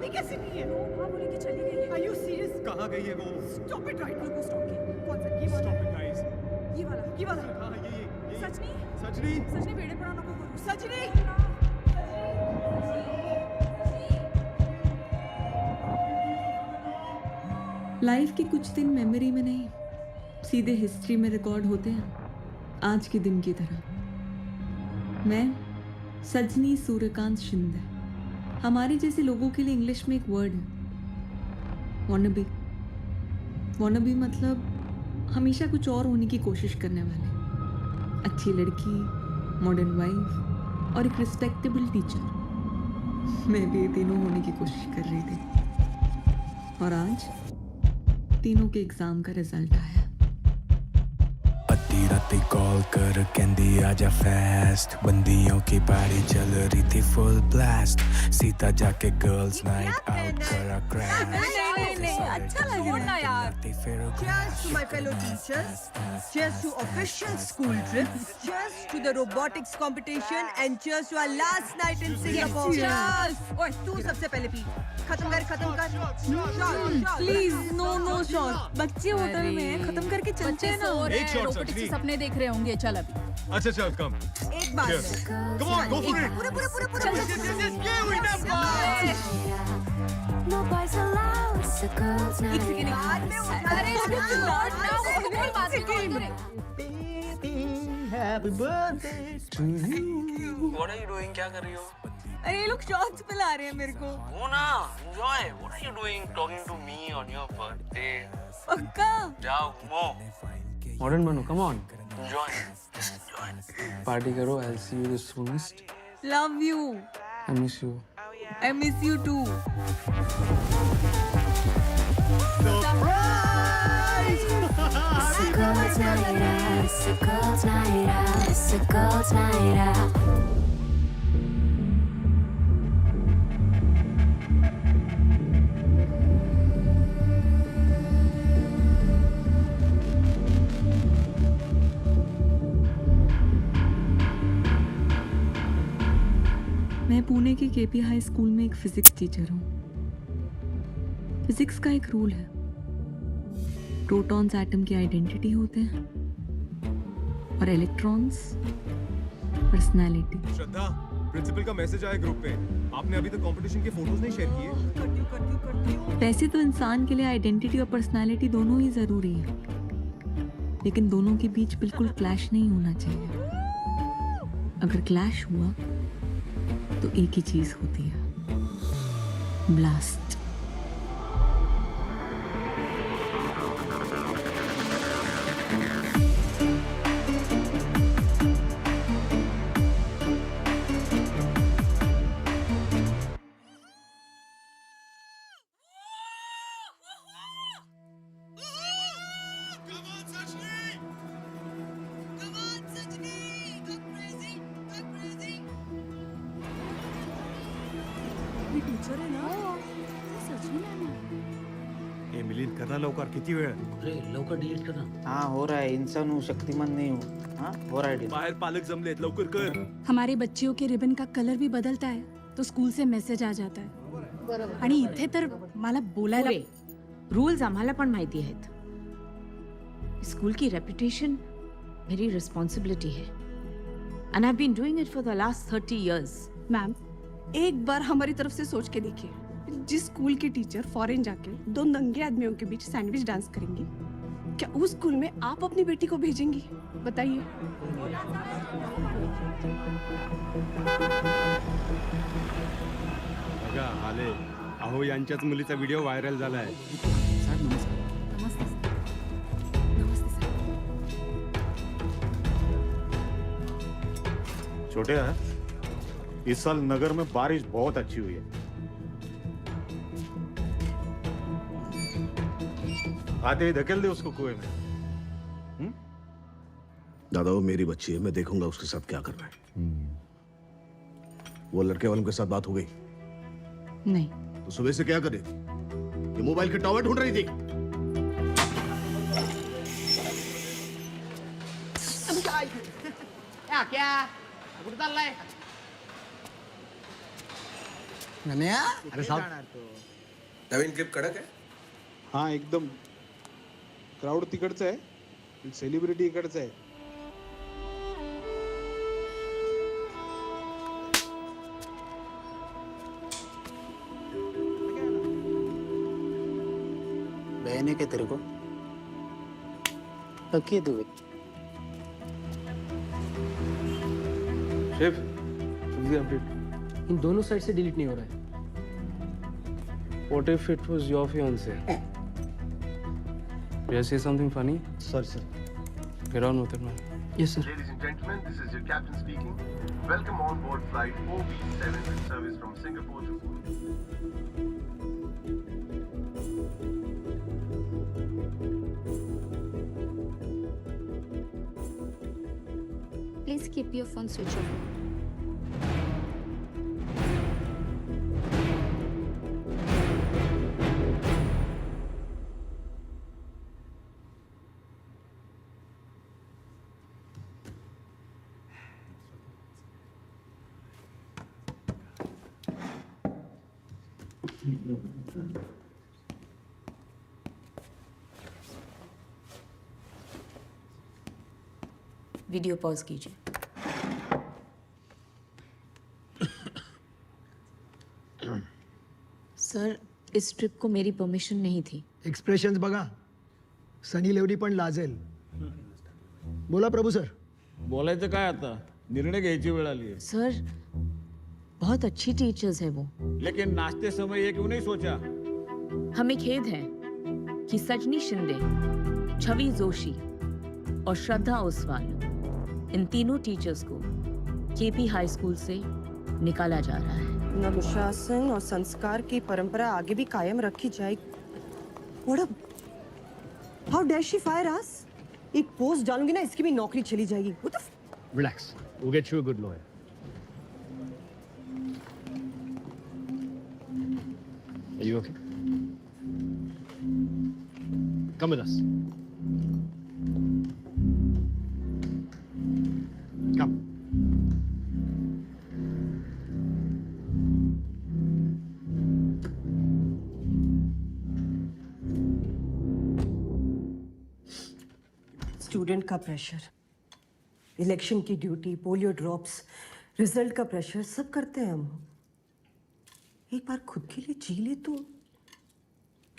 अभी कैसे नहीं है? हाँ बोले कि चली गई है। Are you serious? कहाँ गई है वो? Stop it right now. रुको स्टॉप की। कौन सा? ये वाला? Stop it guys. ये वाला। ये वाला? हाँ ये सचनी सचनी सचनी बेड़े पड़ाना को करूँ। सजनी! लाइफ के कुछ दिन मेमोरी में नहीं, सीधे हिस्ट्री में रिकॉर्ड होते हैं, आज के दिन की तरह। मैं सजनी सूर्यकांत शिंदे। हमारे जैसे लोगों के लिए इंग्लिश में एक वर्ड है, वॉनबी। वॉनबी मतलब हमेशा कुछ और होने की कोशिश करने वाले। अच्छी लड़की, मॉडर्न वाइफ और एक रिस्पेक्टेबल टीचर। मैं भी ये तीनों होने की कोशिश कर रही थी, और आज तीनों के एग्जाम का रिजल्ट आया। अद्धी राती कॉल कर कहंदी आजा फेस्ट, बंदियों की पार्टी चल रही थी फुल ब्लास्ट, सीधा जाके गर्ल्स नाइट आउट करा क्रैश। नहीं, अच्छा लग रहा है यार। Cheers to my fellow teachers. Cheers to official school trip. Cheers to the robotics competition and cheers to our last night in Singapore. Cheers. ओए तू सबसे पहले पी। खत्म कर। Shot. Please no shot. बच्चे होटल में खत्म करके चलते हैं ना। एक shot, रोबोटिक्स सचनी। सपने देख रहे होंगे। चल अभी। अच्छा चल कम एक बार Cheers. में। Come on, go for it. पूरा। ये हुई ना बात। No boys allowed, it's a girls' night. एक सेकंड। बाद में उठा। अरे लॉर्ड ना वो कोई बात नहीं। What are you doing? क्या कर रही हो? अरे ये लोग शॉट्स पिला रहे हैं मेरे को। वो ना, enjoy. What are you doing? Talking to me on your birthday? पक्का। जाओ घूमो. मॉडर्न बनो, come on. Enjoy. Just enjoy. Party करो, I'll see you the soonest. Love you. I miss you. I miss you too. It's a girls' night out, it's a girls' night out, it's a girls' night out. मैं पुणे के KP high school में एक physics teacher हूँ। Physics का एक rule है, protons atom की identity होते हैं और इलेक्ट्रॉन्स पर्सनालिटी। श्रद्धा, प्रिंसिपल का मैसेज आया ग्रुप पे। आपने अभी तक कंपटीशन के फोटोज नहीं शेयर किए। करती हूँ। वैसे तो इंसान के लिए आइडेंटिटी और पर्सनालिटी दोनों ही जरूरी है, लेकिन दोनों के बीच बिल्कुल क्लैश नहीं होना चाहिए। अगर क्लैश हुआ तो एक ही चीज होती है, ब्लास्ट। टीचर है ना। सच में मैम। ए मिलिंद करना लवकर, किती वेळ? अरे लवकर डिलीट करना. हाँ हो रहा है, इंसान हूँ, शक्तिमान नहीं हूँ. हाँ हो रहा है delete. बाहेर पालक जमलेत, लवकर कर. हमारे बच्चियों के रिबन का कलर भी बदलता है तो स्कूल से मेसेज आ जाता है. आणि इथे तर मला बोलायला रूल्स आम्हाला पण माहिती आहेत. स्कूल की रेपुटेशन मेरी रिस्पॉन्सिबिलिटी है and I've been doing it for the last 30 years. Ma'am एक बार हमारी तरफ से सोच के देखिए, जिस स्कूल की टीचर फॉरेन जाके दो नंगे आदमियों के बीच सैंडविच डांस करेंगी, क्या उस स्कूल में आप अपनी बेटी को भेजेंगी? बताइए. बघा आले. अहो यांच्याच मुलीचा व्हिडिओ व्हायरल झालाय. साहेब नमस्कार. नमस्ते नमस्ते सर. छोटे हैं, इस साल नगर में बारिश बहुत अच्छी हुई है. आते ही धकेल दे उसको कुएं में. दादा वो मेरी बच्ची है, मैं देखूंगा उसके साथ क्या कर रहा है. वो लड़के वालों के साथ बात हो गई? नहीं. तो सुबह से क्या करे? ये मोबाइल के टावर ढूंढ रही थी. क्या कुठं चाललाय? अरे साहब नवीन क्लिप कडक आहे. हाँ एकदम. क्राऊड तिकडचं आहे, सेलिब्रिटी इकडचं आहे. बहन है क्या तेरे को? पक्की है तू? शेफ अपडेट इन दोनों साइड से डिलीट नहीं हो रहा है. What if it was your fiance? Did I say something funny? Sorry sir. Get on with it, man. Yes sir. Ladies and gentlemen, this is your captain speaking. Welcome on board flight 4B7 with service from Singapore to Pune. Please keep your phone switched off. Video pause कीजिए. Sir, इस trip को मेरी permission नहीं थी. Expressions बघा. सनी लेवडी पण लाजेल. बोला प्रभू sir. बोलायचं काय आता, निर्णय घ्यायची वेळ आली आहे. सर, बहुत अच्छी टीचर्स है वो. लेकिन नाचते समय ये क्यों नहीं सोचा? हमें खेद है कि सजनी शिंदे, छवि जोशी और श्रद्धा ओसवाल, इन तीनों टीचर्स को केपी हाई स्कूल से निकाला जा रहा है. अनुशासन और संस्कार की परंपरा आगे भी कायम रखी जाएगी. हाउ डेयर शी फायर अस? एक पोस्ट डालूंगी ना, इसकी भी नौकरी चली जाएगी. Relax. We'll get you a good lawyer. Are you okay? Come with us. Come. Student का प्रेशर, इलेक्शन की ड्यूटी, पोलियो ड्रॉप्स, रिजल्ट का प्रेशर, सब करते हैं हम. एक बार खुद के लिए जी ले तो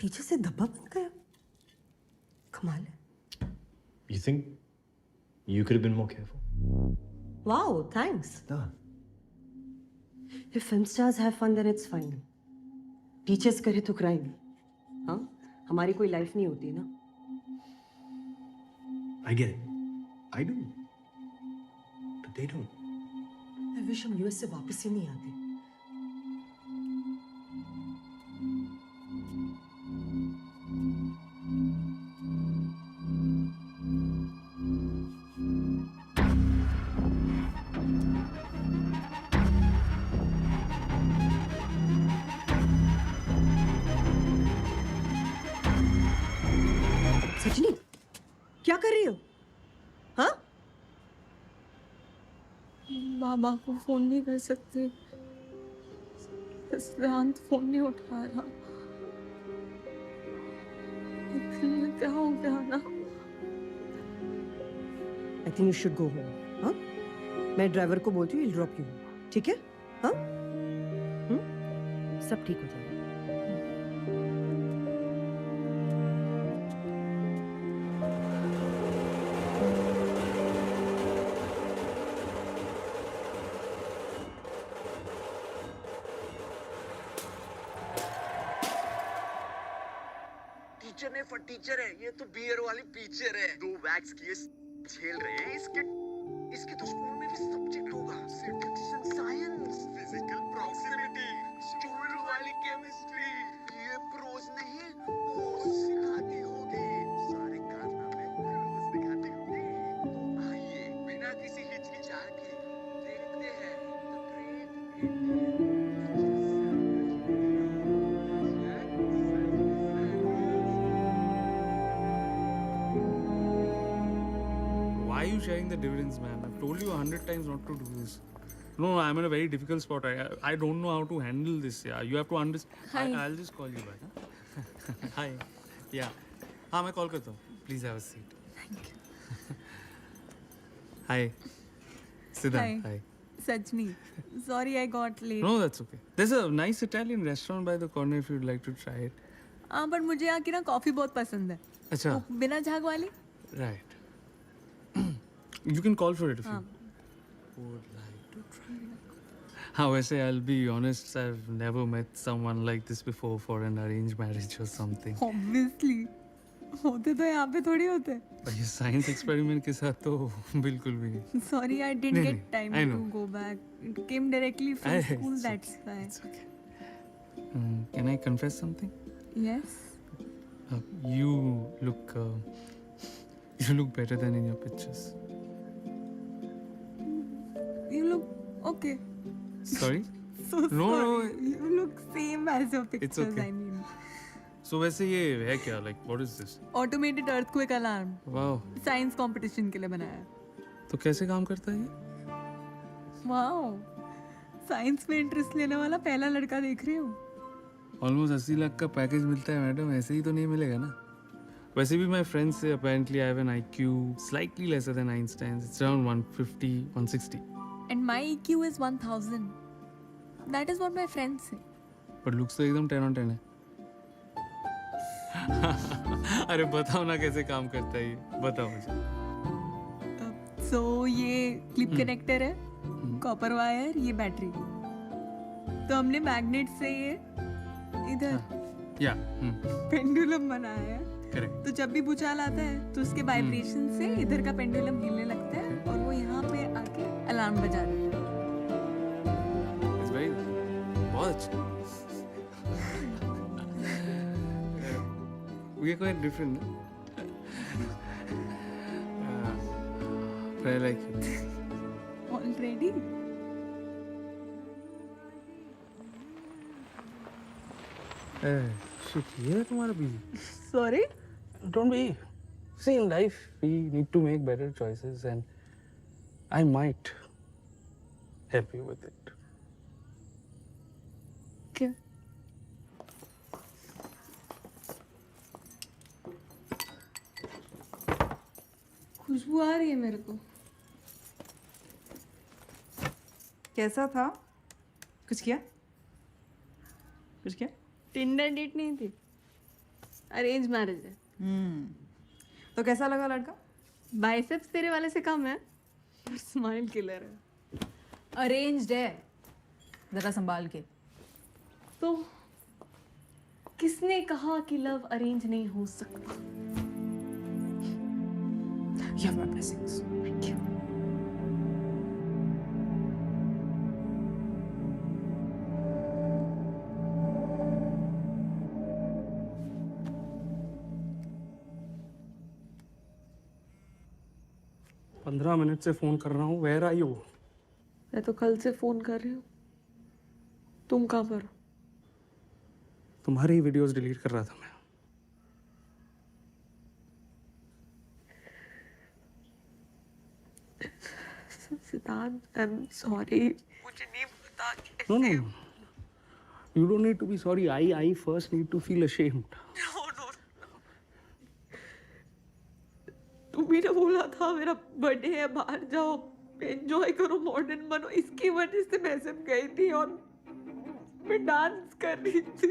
टीचर से धब्बा बन गया. कमाल है. You think you could have been more careful? Wow, thanks. If film stars have fun, then it's fine. Teachers करे तो crime. हाँ, हमारी कोई लाइफ नहीं होती ना. I get it. I do. But they don't. I wish हम US से वापस ही नहीं आते. सजनी, क्या कर रही हो? हाँ? मामा को फोन नहीं कर सकते. सिद्धांत फोन नहीं उठा रहा. क्या हो गया ना? I think you should go home. हाँ? मैं ड्राइवर को बोलती हूँ, he'll drop you. ठीक है? हाँ? सब ठीक हो जाएगा. टीचर ने फट टीचर है, ये तो बियर वाली टीचर है. 2 वैक्स किए झेल रहे हैं. इसके तो स्कूल में भी सब्जेक्ट होगा. Seduction science, physical proximity, stool वाली केमिस्ट्री. ये प्रोज नहीं, पोज सिखाती होगी. सारे कारनामे प्रोज दिखाती होगी. तो आइए बिना किसी हिचकिचाहट के देखते हैं the great Why are you sharing the dividends, man? I've told you 100 times not to do this. No, I'm in a very difficult spot. I don't know how to handle this. Yeah, you have to understand. Hi. I'll just call you back. Huh? Hi. Yeah. हाँ मैं call करता हूँ. Please have a seat. Thank you. Hi. Siddhant. Hi. Hi. Sajni, sorry I got late. No, that's okay. There's a nice Italian restaurant by the corner if you'd like to try it. हाँ but मुझे यहाँ की ना coffee बहुत पसंद है. अच्छा. वो बिना झाग वाली. Right. You can call for it if हाँ. you would like to try. हाँ वैसे I'll be honest, I've never met someone like this before for an arranged marriage or something. Obviously. होते तो यहाँ पे थोड़ी होते. पर ये साइंस एक्सपेरिमेंट के साथ तो बिल्कुल भी नहीं. Sorry, I didn't नहीं, get नहीं, time I to know. go back. It came directly from I- school, it's that's why. It's okay. Can I confess something? Yes. You look better than in your pictures. You look okay. Sorry? So No, sorry. You look same as your pictures, okay. I mean. So वैसे ये है क्या? Like what is this? Automated earthquake alarm. Wow. Science competition के लिए बनाया है. तो कैसे काम करता है ये? Wow. साइंस में इंटरेस्ट लेने वाला पहला लड़का देख रही हूँ. Almost 80 लाख का पैकेज मिलता है मैडम, ऐसे ही तो नहीं मिलेगा ना. वैसे भी my friends say apparently I have an IQ slightly lesser than Einstein's. It's around 150, 160. And my EQ is 1000. That is what my friends say. But looks तो एकदम 10 on 10 है. अरे बताओ ना कैसे काम करता है ये, बताओ मुझे. So ये क्लिप कनेक्टर है, कॉपर वायर, ये बैटरी. तो हमने मैग्नेट से ये इधर या पेंडुलम बनाया है. करेक्ट. तो जब भी भूचाल आता है तो उसके वाइब्रेशन से इधर का पेंडुलम हिलने लगता है और वो यहाँ पे आके अलार्म बजा देता है. It's very बहुत अच्छा. We're quite different. But I like it. Already? Shit, ये है तुम्हारा busy. Sorry? Don't be. See, in life, we need to make better choices, and I might help you with it. क्या? खुशबू आ रही है मेरे को. कैसा था? कुछ किया? कुछ किया? टिंडर डेट नहीं थी. अरेंज मैरिज है. तो कैसा लगा लड़का? बाइसेप्स तेरे वाले से कम है पर स्माइल किलर है. अरेंज्ड है. जरा संभाल के. तो किसने कहा कि लव अरेंज नहीं हो सकता? You have my blessings. Thank you. पंद्रह मिनट से फोन कर रहा हूँ. Where are you? मैं तो कल से फोन कर रही हूँ. तुम कहाँ पर हो? तुम्हारी वीडियोस डिलीट कर रहा था मैं. सिद्धांत, आई एम सॉरी. मुझे नहीं पता कैसे. No. You don't need to be sorry. I first need to feel ashamed. No. तुम भी ना बोला था मेरा बर्थडे है, बाहर जाओ, एंजॉय करो, मॉडर्न बनो. इसकी वजह से मैं सब गई थी और मैं डांस कर रही थी.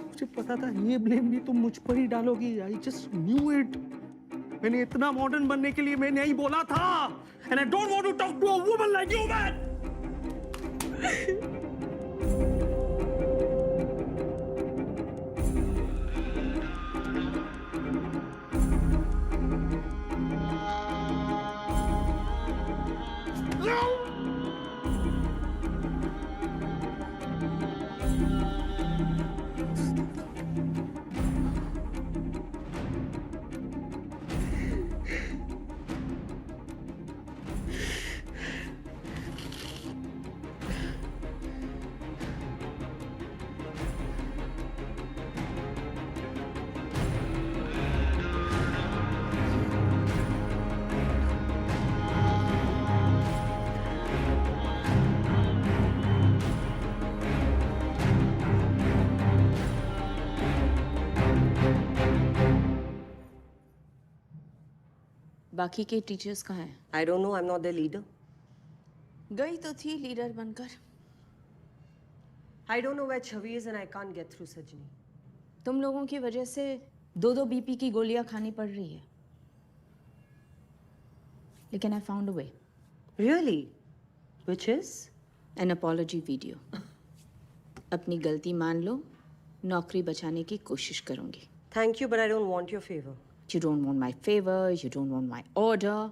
मुझे पता था ये ब्लेम भी तुम मुझ पर ही डालोगी. I just knew it. मैंने इतना मॉडर्न बनने के लिए मैंने यही बोला था. And I don't want to talk to a woman like you, man. बाकी के टीचर्स कहाँ हैं? I don't know, I'm not their leader. गई तो थी लीडर बनकर। I don't know where Chavi is and I can't get through Sajni. तुम लोगों की वजह से 2-2 बीपी की गोलियां खानी पड़ रही है। लेकिन I found a way. Really? Which is? An apology video. अपनी गलती मान लो, नौकरी बचाने की कोशिश करूंगी। Thank you, but I don't want your favor. You don't want my favor, you don't want my order.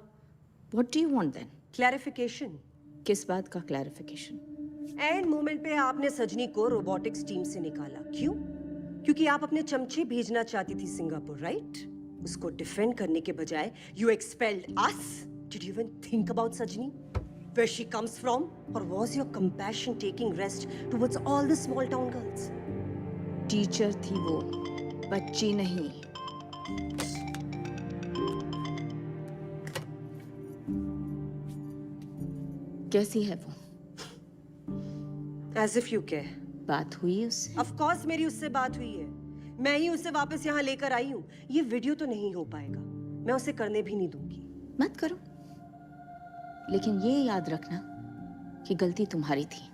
What do you want then? Clarification. किस बात का clarification? एंड मोमेंट पे आपने सजनी को रोबोटिक्स टीम से निकाला। क्यों? क्योंकि आप अपने चमचे भेजना चाहती थी सिंगापुर, राइट? उसको डिफेंड करने के बजाय you expelled us. Did you even think about सजनी? Where she comes from? Or was your compassion taking rest towards all the small town girls? Teacher थी वो, बच्ची नहीं। कैसी है वो? As if you care. बात हुई उससे? Of course मेरी उससे बात हुई है। मैं ही उसे वापस यहाँ लेकर आई हूँ। ये वीडियो तो नहीं हो पाएगा। मैं उसे करने भी नहीं दूंगी। मत करो। लेकिन ये याद रखना कि गलती तुम्हारी थी।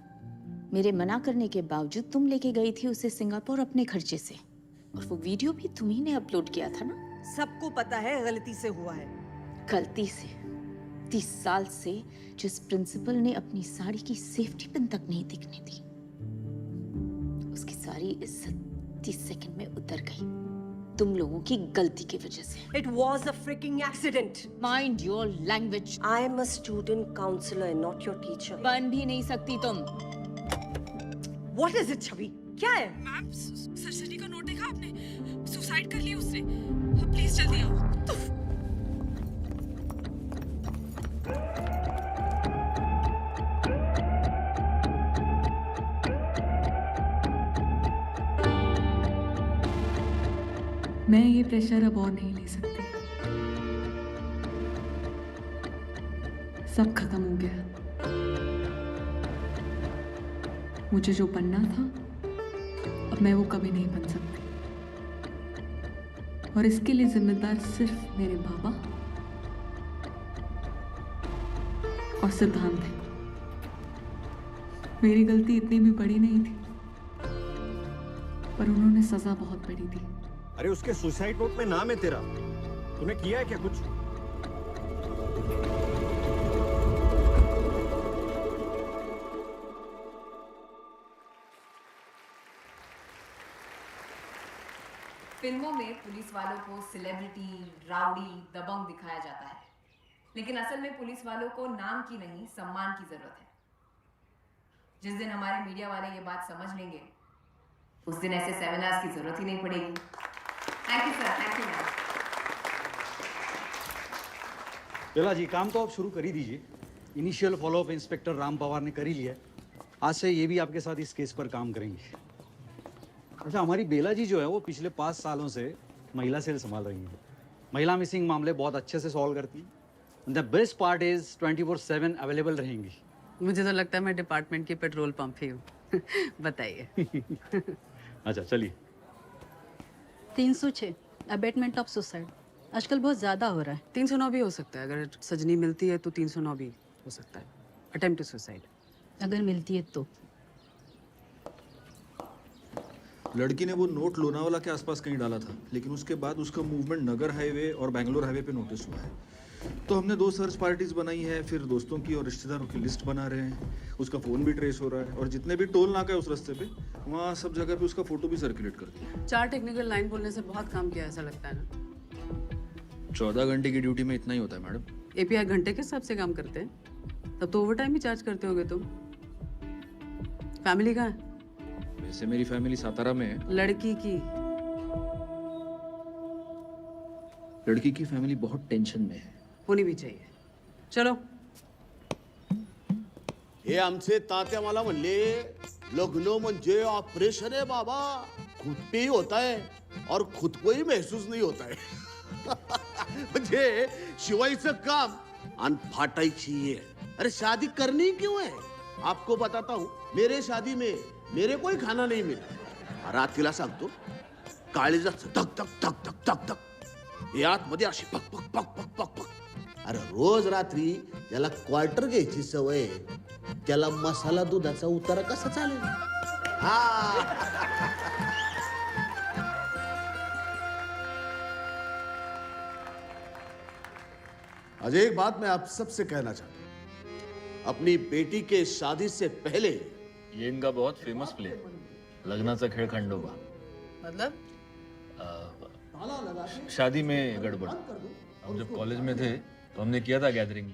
मेरे मना करने के बावजूद तुम लेके गई थी उसे सिंगापुर अपने खर्चे से, और वो वीडियो भी तुम्ही ने अपलोड किया था ना? सबको पता है गलती से हुआ है। गलती से? 30 साल से जिस प्रिंसिपल ने अपनी साड़ी की सेफ्टी पिन तक नहीं दिखने दी, उसकी सारी इज्जत 30 सेकंड में उतर गई तुम लोगों की गलती की वजह से। It was a freaking accident. Mind your language. I am a student counselor and not your teacher. बन भी नहीं सकती तुम। What is it, छवि? क्या है? मैम, सर्जरी का नोट देखा आपने? सुसाइड कर लिया उसने। प्लीज जल्दी आओ। मैं ये प्रेशर अब और नहीं ले सकती। सब खत्म हो गया। मुझे जो बनना था, अब मैं वो कभी नहीं बन सकती। और इसके लिए जिम्मेदार सिर्फ मेरे बाबा और सिद्धांत है। मेरी गलती इतनी भी बड़ी नहीं थी, पर उन्होंने सजा बहुत बड़ी दी। अरे उसके सुसाइड नोट में नाम है तेरा। तूने किया है क्या कुछ? फिल्मों में पुलिस वालों को सेलिब्रिटी, राउडी, दबंग दिखाया जाता है, लेकिन असल में पुलिस वालों को नाम की नहीं, सम्मान की जरूरत है। जिस दिन हमारे मीडिया वाले ये बात समझ लेंगे, उस दिन ऐसे सेमिनार्स की जरूरत ही नहीं पड़ेगी। Thank you sir, thank you ma'am. Bela ji, काम तो आप शुरू कर ही दीजिए। Initial follow up inspector Ram Pawar ने कर ही लिया। आज से ये भी आपके साथ इस केस पर काम करेंगे। अच्छा, हमारी बेला जी जो है वो पिछले 5 सालों से महिला सेल संभाल रही हैं। महिला मिसिंग मामले बहुत अच्छे से सॉल्व करती हैं। The best part is 24/7 available रहेंगी। मुझे तो लगता है मैं डिपार्टमेंट की पेट्रोल पंप ही हूँ। बताइए। अच्छा चलिए। 306 अबेटमेंट ऑफ सुसाइड आजकल बहुत ज़्यादा हो रहा है। 309 भी हो सकता है। अगर सजनी मिलती है तो 309 भी हो सकता है। Attempt to suicide. अगर मिलती है तो। लड़की ने वो नोट लोनावाला के आसपास कहीं डाला था, लेकिन उसके बाद उसका मूवमेंट नगर हाईवे और बेंगलोर हाईवे पे नोटिस हुआ है। तो हमने 2 सर्च पार्टीज बनाई है, फिर दोस्तों की और रिश्तेदारों की लिस्ट बना रहे हैं। उसका फ़ोन भी ट्रेस हो रहा है और जितने भी टोल नाका है उस रास्ते पे, वहाँ सब जगह पे उसका फोटो भी सर्कुलेट कर दिया। 4 टेक्निकल लाइन बोलने से बहुत काम किया ऐसा लगता है ना। 14 घंटे की ड्यूटी में इतना ही होता है मैडम। एपीआई घंटे के हिसाब से काम करते हैं, तब तो ओवर टाइम भी चार्ज करते होगे तुम। फैमिली कहाँ है? वैसे मेरी फैमिली सातारा में है। लड़की की फैमिली बहुत टेंशन में है। होनी भी चाहिए। चलो। हे आमचे तात्या मला म्हणले, लग्न म्हणजे ऑपरेशन है बाबा, खुद पे ही होता है और खुद को ही महसूस नहीं होता है। म्हणजे शिवायचं काम आणि फाटायची है। अरे शादी करनी क्यों है? आपको बताता हूँ, मेरे शादी में मेरे कोई खाना नहीं मिला। रात तिला सांगतो, काळीजाचं धक धक धक धक धक धक, यात मध्ये अशी पक पक पक पक पक पक, अरे रोज रात्री ज्याला क्वार्टर घ्यायची सवय आहे, त्याला मसाला दुधाचा उतारा कसा चालेल? आज एक बात मैं आप सबसे कहना चाहता हूं, अपनी बेटी के शादी से पहले ये इनका बहुत फेमस प्ले लग्नाचा खेळ खंडोबा. मतलब शादी में गड़बड़. हम जब कॉलेज में थे तो हमने किया था गैदरिंग.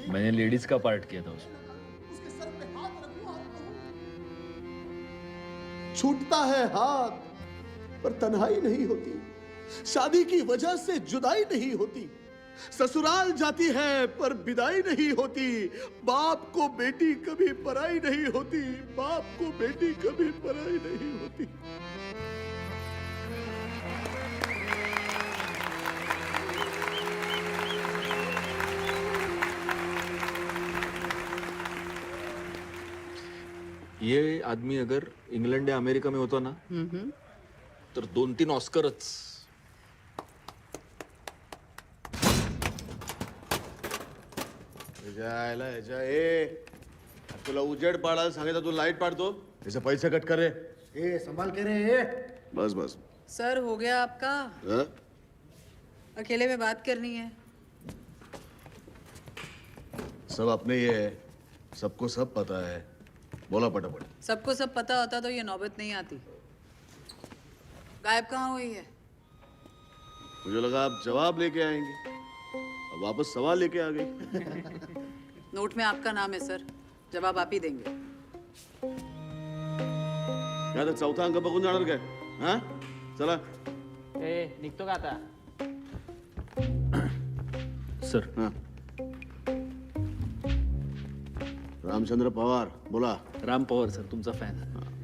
मैंने लेडीज का पार्ट किया था उसमें. छूटता है हाथ पर तन्हाई नहीं होती, शादी की वजह से जुदाई नहीं होती, ससुराल जाती है पर विदाई नहीं होती, बाप को बेटी कभी पराई नहीं होती, बाप को बेटी कभी पराई नहीं होती. ये आदमी अगर इंग्लंड या अमेरिका में होता ना तर 2-3 ऑस्करच. तुला उजेड पाडायला सांगितलं, तू लाईट पाडतो. त्याचे पैसे कट कर रे. ए संभाल के रे. बस बस. सर हो गया आपका? हाँ? अकेले में बात करनी है. सब अपने ही है, सबको सब पता है. बोला पटापट. सबको सब पता होता तो ये नौबत नहीं आती. गायब कहाँ हुई है? मुझे लगा आप जवाब लेके आएंगे, अब वापस सवाल लेके आ गई. नोट में आपका नाम है सर, जवाब आप ही देंगे. या तर चौथा अंक बघून जाणार काय? हा चला. निघतो का आता? सर. हाँ. रामचंद्र पवार बोला. राम पवार सर, तुमचा फॅन.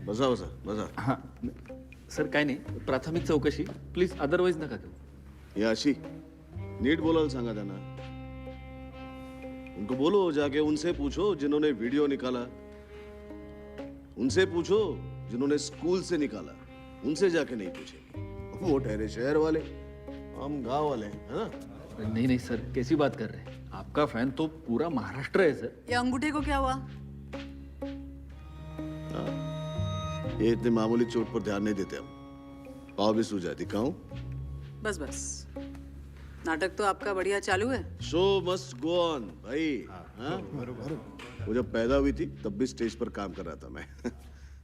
बसा बसा बसा. हां सर, काय नाही, प्राथमिक चौकशी प्लीज, अदरवाईज नका करू. ये अशी नीट बोलायला सांगा त्यांना. उनको बोलो जाके उनसे पूछो जिन्होंने वीडियो निकाला, उनसे पूछो जिन्होंने स्कूल से निकाला, उनसे जाके नहीं पूछेंगे. वो ठहरे शहर वाले, हम गांव वाले हैं, है ना? नहीं नहीं सर, कैसी बात कर रहे हैं? आपका फैन तो पूरा महाराष्ट्र है सर. ये अंगूठे को क्या हुआ? ये इतनी मामूली चोट पर ध्यान नहीं देते हम. पाव भी सूज जाती. कहूं? बस बस, नाटक तो आपका बढ़िया चालू है. शो मस्ट गो ऑन भाई. हाँ? वो जब पैदा हुई थी तब भी स्टेज पर काम कर रहा था मैं.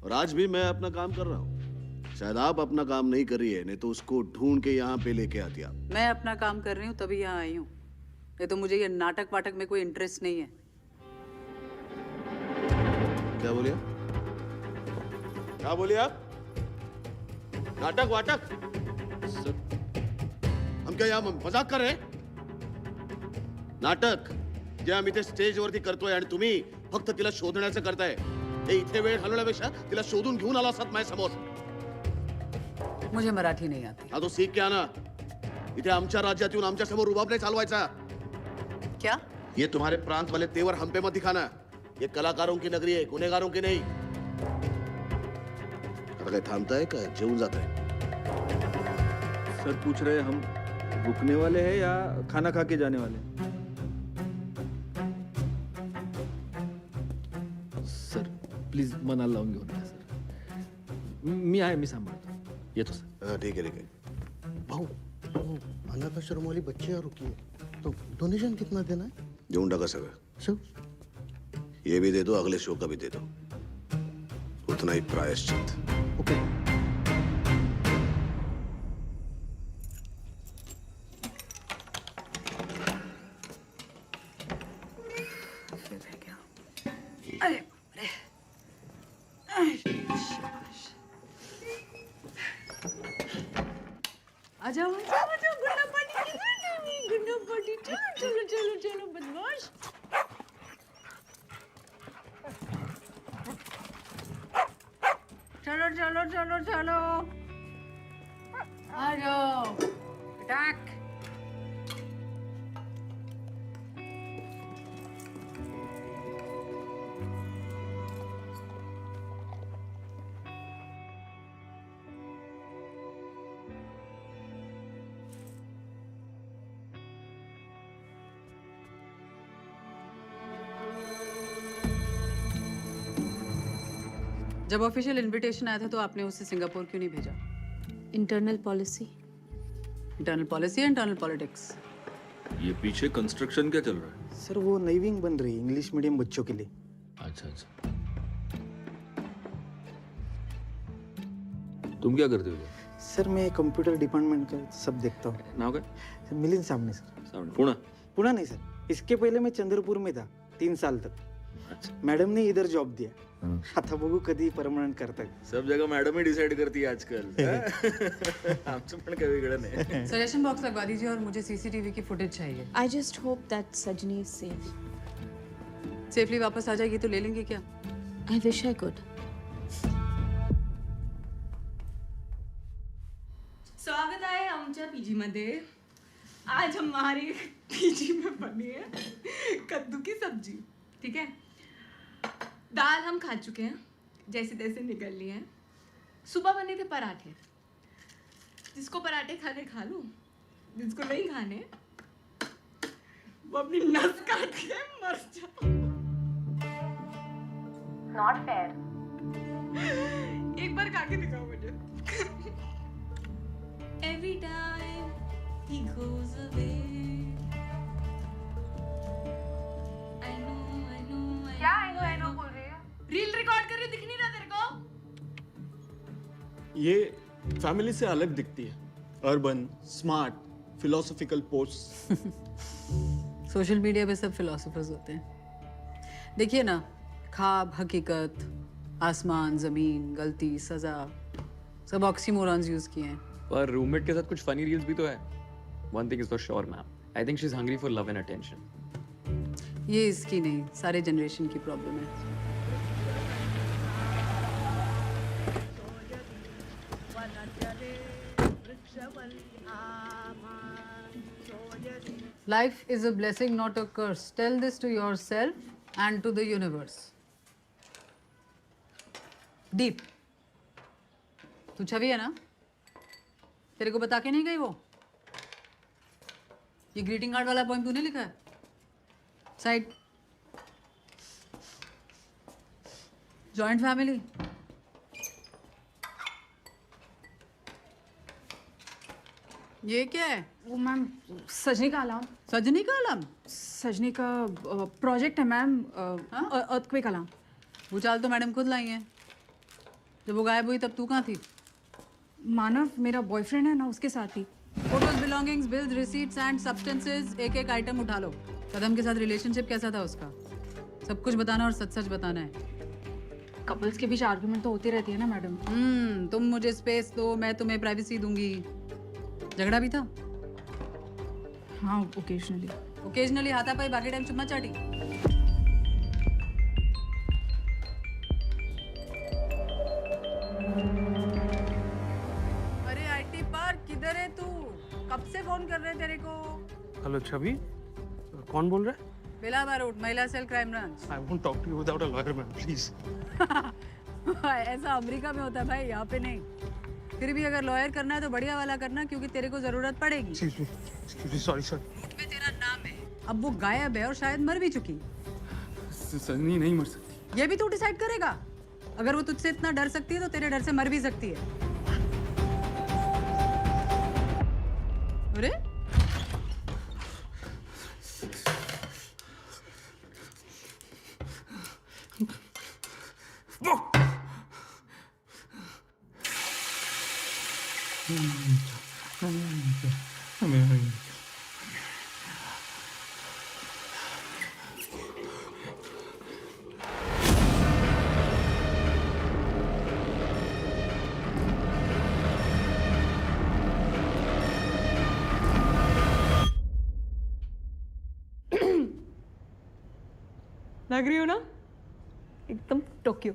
और आज भी मैं अपना काम कर रहा हूँ. शायद आप अपना काम नहीं कर रही है, नहीं तो उसको ढूंढ के यहाँ पे लेके आती आप. मैं अपना काम कर रही हूँ तभी यहाँ आई हूँ. ये तो मुझे ये नाटक वाटक में कोई इंटरेस्ट नहीं है. क्या बोलिए? क्या बोलिए आप? नाटक वाटक? सर हम क्या यहाँ मजाक कर रहे हैं? नाटक जे आम्ही ते स्टेजवरती करतोय आणि तुम्ही फक्त तिला शोधण्याचं करताय. हे इथे वेळ घालवण्यापेक्षा तिला शोधून घेऊन आला असतात माझ्या समोर. मुझे मराठी नहीं आती. हा तो सीख के आना. इथे आमच्या राज्यात येऊन आमच्या समोर रुबाब नाही चालवायचा. क्या? ये तुम्हारे प्रांत वाले तेवर हम पे मत दिखाना. ये कलाकारों की नगरी है, गुनेगारों की नहीं. आता काय थांबताय का जेवून जाताय? सर पूछ रहे हैं हम रुकने वाले हैं या खाना खा के जाने वाले हैं? सर प्लीज मनाला लावून घेऊन या सर. मी सांभाळतो. येतो सर. हाँ ठीक है ठीक है. भाऊ अनाथ आश्रम वाली बच्चियां रुकी है, तो डोनेशन कितना देना है? देऊन टाका सगळं. सब ये भी दे दो, अगले शो का भी दे दो. उतना ही प्रायश्चित. ओके. अरे आ जाओ गुड्डा पार्टी. चलो चलो चलो बदमाश. चलो चलो चलो चलो आ जाओ. अटैक. जब ऑफिशियल इनविटेशन आया था तो आपने उसे सिंगापुर क्यों नहीं भेजा? Internal policy. इंटरनल पॉलिसी या इंटरनल पॉलिटिक्स? ये पीछे कंस्ट्रक्शन क्या चल रहा है? सर वो नई विंग बन रही है इंग्लिश मीडियम बच्चों के लिए। अच्छा अच्छा। तुम क्या करते हो? सर मैं कंप्यूटर डिपार्टमेंट का सब देखता हूँ। नाव का? सर मिलिंद सामने सर। पुणे? पुणे नहीं सर, इसके पहले मैं चंद्रपूर में था 3 साल तक। अच्छा। मॅडम ने इधर जॉब दिया, आता बघू कधी परमनंट करतायत. सब जगह मॅडम ही डिसाइड करती है आजकल. आमचं पण काही वेगळं नाही. सजेशन बॉक्स लगवा दीजिए और मुझे सीसीटीवी की फुटेज चाहिए. I just hope that Sajni is safe. Safely वापस आ जाएगी तो ले लेंगे क्या? I wish I could. स्वागत आहे आमच्या पीजी मध्ये. आज हमारी पीजी में बनी है कद्दू की सब्जी. ठीक है, दाल हम खा चुके हैं, जैसे तैसे निकल लिए हैं. सुबह बने थे पराठे. जिसको पराठे खाने खा लो, जिसको नहीं खाने वो अपनी नस काट के मर जाओ. Not fair. एक बार खा के दिखाओ मुझे. Every time he goes away. I know. क्या I know बोल रही है? रील रिकॉर्ड कर रही, दिख नहीं रहा तेरे को? ये फैमिली से अलग दिखती है. Urban, smart, philosophical post. Social media पे सब फिलोसोफर्स होते हैं. देखिए ना, ख्वाब, हकीकत, आसमान, जमीन, गलती, सजा, सब ऑक्सीमोरॉन्स यूज किए हैं. पर रूममेट के साथ कुछ फनी रील्स भी तो है. One thing is for sure ma'am, I think she is hungry for love and attention. ये इसकी नहीं, सारे जनरेशन की प्रॉब्लम है. Life is a blessing, not a curse. Tell this to yourself and to the universe. Deep. तू छवि है ना? तेरे को बता के नहीं गई वो? ये ग्रीटिंग कार्ड वाला पोएम तूने लिखा है? साइड. Joint family. ये क्या है? वो मैम सजनी का अलार्म. सजनी का अलार्म? सजनी का प्रोजेक्ट है मैम, अर्थक्वेक अलार्म. वो चाल तो मैडम खुद लाई हैं. जब वो गायब हुई तब तू कहाँ थी? मानव मेरा बॉयफ्रेंड है ना, उसके साथ ही. Photos, belongings, bills, receipts and substances, एक एक आइटम उठा लो. कदम के साथ रिलेशनशिप कैसा था उसका? सब कुछ बताना और सच सच बताना है. कपल्स के बीच आर्गुमेंट तो होती रहती है ना मैडम. तुम मुझे स्पेस दो, मैं तुम्हें प्राइवेसी दूंगी. झगड़ा भी था? हाँ, ओकेजनली हाथापाई, बाकी टाइम चुम्मा चाटी. अरे आईटी पार्क, किधर है तू? कब से फोन कर रहे हैं तेरे को? हेलो छवि, कौन बोल रहा है? बेला बारूद, महिला cell, crime branch. I won't talk to you without a lawyer ma'am, please. ऐसा अमेरिका में होता है भाई, यहाँ पे नहीं. फिर भी अगर लॉयर करना है तो बढ़िया वाला करना, क्योंकि तेरे को जरूरत पड़ेगी. सॉरी. इसमें तेरा नाम है. अब वो गायब है और शायद मर भी चुकी. सजनी नहीं मर सकती. ये भी तू डिसाइड करेगा. अगर वो तुझसे इतना डर सकती है तो तेरे डर से मर भी सकती है. अरे लग रही हो ना एकदम टोक्यो.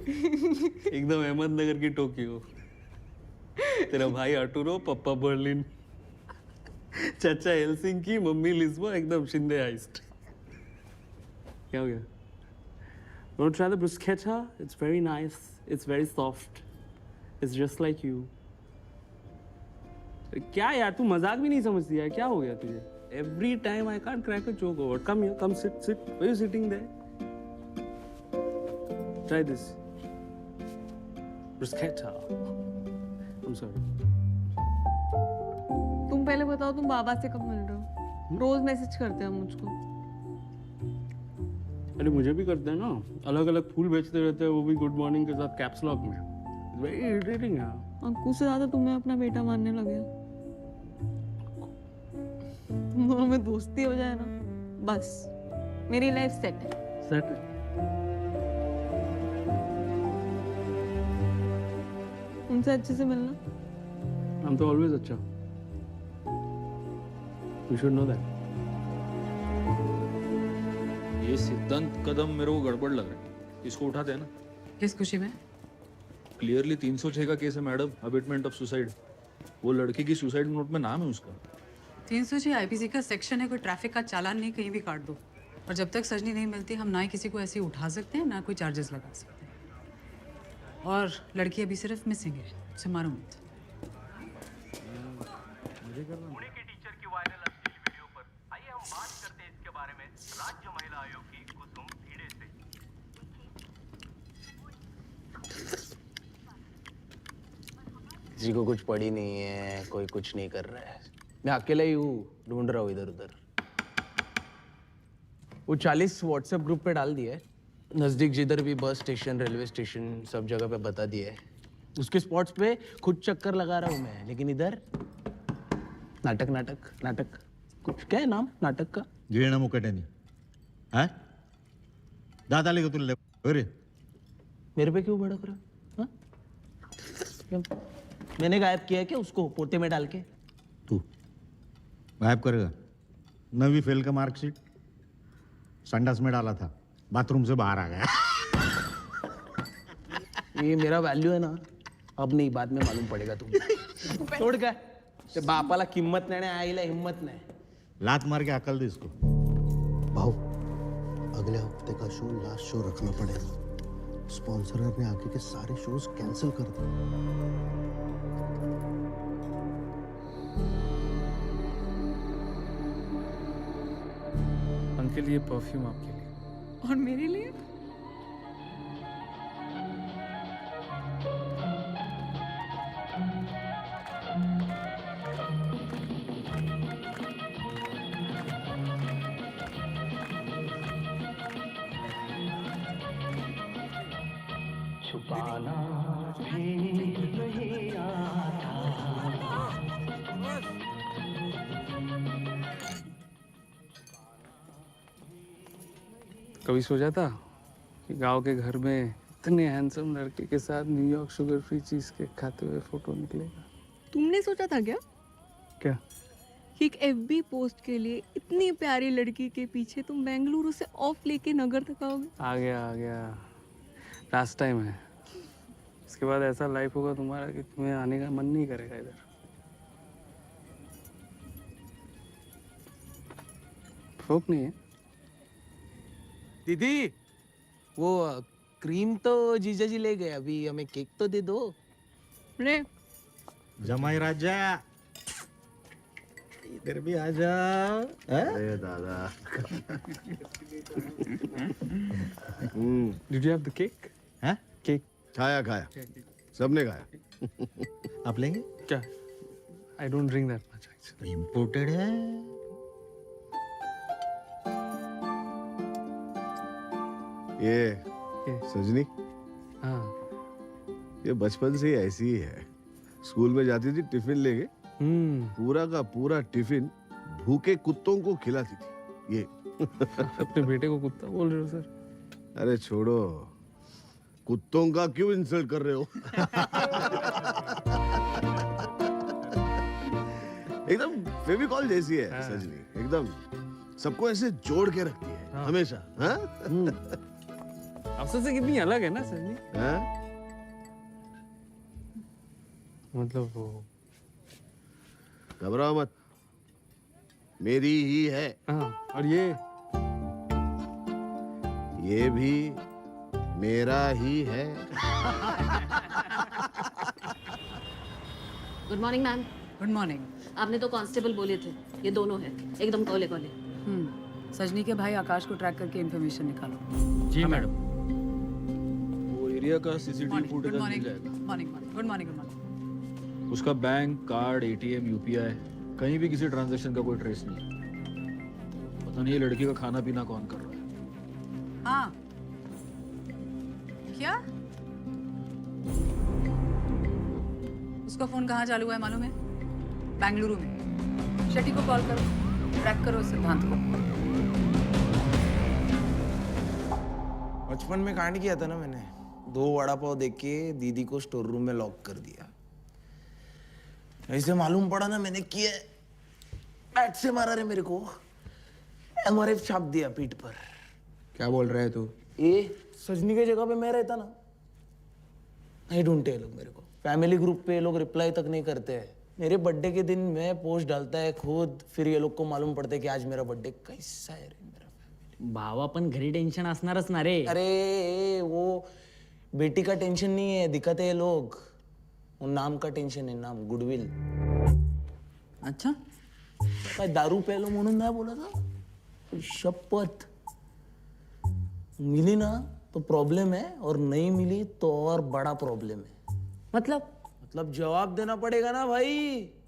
एकदम अहमदनगर की टोक्यो. तेरा भाई आर्टुरो, पप्पा बर्लिन, चाचा हेलसिंकी, मम्मी लिस्बो, एकदम शिंदे हाइस्ट. क्या हो गया? Want to try the bruschetta? It's very nice. It's very soft. It's just like you. क्या यार, तू मजाक भी नहीं समझती यार. क्या हो गया तुझे? Every time I can't crack a joke over. Come here, come sit. Why are you sitting there? Try this. Bruschetta. I'm sorry. तुम पहले बताओ तुम बाबा से कब मिल रहे हो? रोज मैसेज करते हैं मुझको। अरे मुझे भी करते हैं ना, अलग अलग फूल बेचते रहते हैं, वो भी गुड मॉर्निंग के साथ कैप्स लॉक में। वेरी इरिटेटिंग है। अंकु से ज्यादा तुम्हें अपना बेटा मानने लगे हो। तुम दोनों में दोस्ती हो जाए ना, बस मेरी लाइफ सेट है। सेट है। उनसे अच्छे से मिलना। I'm तो always अच्छा। You should know that. ये सिद्धांत कदम मेरे को गड़बड़ लग रहा है, इसको उठाते हैं ना? किस खुशी में? क्लियरली 306 का केस है मैडम, अबेटमेंट ऑफ सुसाइड। वो लड़की की सुसाइड नोट में नाम है उसका। 306 आईपीसी का सेक्शन है, कोई ट्रैफिक का चालान नहीं, कहीं भी काट दो। और जब तक सजनी नहीं मिलती हम ना ही किसी को ऐसे ही उठा सकते हैं ना कोई चार्जेस लगा सकते हैं। और लड़की अभी सिर्फ मिसिंग है, उसे मारो मत। पुणे के टीचर की वायरल अश्लील वीडियो पर आइए हम बात करते हैं इसके बारे में राज्य महिला आयोग की कुसुम भिड़े से। किसी को कुछ पड़ी नहीं है, कोई कुछ नहीं कर रहा है, मैं अकेला ही हूँ, ढूंढ रहा हूँ इधर उधर। वो 40 व्हाट्सएप ग्रुप पे डाल दिए, नजदीक जिधर भी बस स्टेशन, रेलवे स्टेशन, सब जगह पे बता दिए। उसके स्पॉट्स पे खुद चक्कर लगा रहा हूँ मैं, लेकिन इधर नाटक नाटक नाटक। कुछ क्या है नाम नाटक का? गिरणा मुकटेनी है, दादा लेके तुले अरे मेरे पे क्यों भड़क रहा? हाँ? क्यों? मैंने गायब किया है क्या उसको पोते में डाल के? तू गायब करेगा? 9वीं फेल का मार्कशीट संडास में डाला था, बाथरूम से बाहर आ गया। ये मेरा वैल्यू है ना, अब नहीं बाद में मालूम पड़ेगा तुम्हें। छोड़ का ते बापाला किंमत नाही आणि आईला हिम्मत नाही। लात मार के अकल दे इसको। भाऊ अगले हफ्ते का शो लास्ट शो रखना पड़ेगा, स्पॉन्सर ने आगे के सारे शोज कैंसिल कर दिए। अंकल ये परफ्यूम आपके लिए। और मेरे लिए? छुपाना भी नहीं आता। कभी सोचा था कि गांव के घर में इतने हैंडसम लड़के के साथ New York sugar free cheese cake खाते हुए फोटो निकलेगा? तुमने सोचा था क्या? क्या? कि एक एफबी पोस्ट के लिए इतनी प्यारी लड़की के पीछे तुम बेंगलुरु से ऑफ लेके नगर तक आओगे? आ गया लास्ट टाइम है। इसके बाद ऐसा लाइफ होगा तुम्हारा कि तुम्हें आने का मन नहीं करेगा इधर। फोक नहीं है दीदी, वो क्रीम तो जीजा जी ले गए, अभी हमें केक तो दे दो। ले जमाई राजा इधर भी आ जा। अरे दादा। Did you have the cake? हैं? Cake. खाया सबने खाया। आप लेंगे क्या? I don't drink that much actually. Imported है। ये सजनी, हाँ ये बचपन से ही ऐसी ही है। स्कूल में जाती थी टिफिन लेके, पूरा का पूरा टिफिन भूखे कुत्तों को खिलाती थी। ये अपने बेटे को कुत्ता बोल रहे हो सर? अरे छोड़ो, कुत्तों का क्यों इंसल्ट कर रहे हो? एकदम फेविकॉल जैसी है सजनी, एकदम सबको ऐसे जोड़ के रखती है हमेशा। अफसर से कितनी अलग है ना सजनी? मतलब वो घबराओ मत, मेरी ही है। हाँ, और ये भी मेरा ही है। Good morning ma'am. Good morning. आपने तो कांस्टेबल बोले थे, ये दोनों है एकदम कोले कोले। सजनी के भाई आकाश को ट्रैक करके इंफॉर्मेशन निकालो। जी मैडम। वो एरिया का सीसीटीवी फुटेज मिल मॉर्निंग जाएगा। Morning good morning good morning. उसका बैंक, कार्ड, एटीएम, यूपीआई, कहीं भी किसी ट्रांजैक्शन का कोई ट्रेस नहीं है। पता नहीं ये लड़की का खाना पीना कौन कर रहा है। हाँ क्या? उसका फोन कहाँ चालू है मालूम है? बेंगलुरु में। शेट्टी को कॉल करो, ट्रैक करो सिद्धांत को। बचपन में कांड किया था ना मैंने। 2 वड़ा पाव देख के दीदी को स्टोर रूम में लॉक कर दिया। ऐसे मालूम पड़ा ना मैंने किया, बैट से मारा रे मेरे को, एमआरएफ छाप दिया पीठ पर। क्या बोल रहा है तू? ये सजनी की जगह पे मैं रहता ना, नहीं ढूंढते ये लोग मेरे को। फैमिली ग्रुप पे ये लोग रिप्लाई तक नहीं करते हैं। मेरे बर्थडे के दिन मैं पोस्ट डालता है खुद, फिर ये लोग को मालूम पड़ता है कि आज मेरा बर्थडे। कैसा है रे मेरा फैमिली। भावा पण घरी टेन्शन असणारच ना रे. अरे वो बेटी का टेंशन नहीं है, दिक्कत है ये लोग। वो नाम का टेंशन है, नाम गुडविल। अच्छा काय दारू प्यालो म्हणून नाही बोला था, शपथ। मिली ना तो प्रॉब्लम है, और नहीं मिली तो और बड़ा प्रॉब्लम है। मतलब जवाब देना पड़ेगा ना भाई।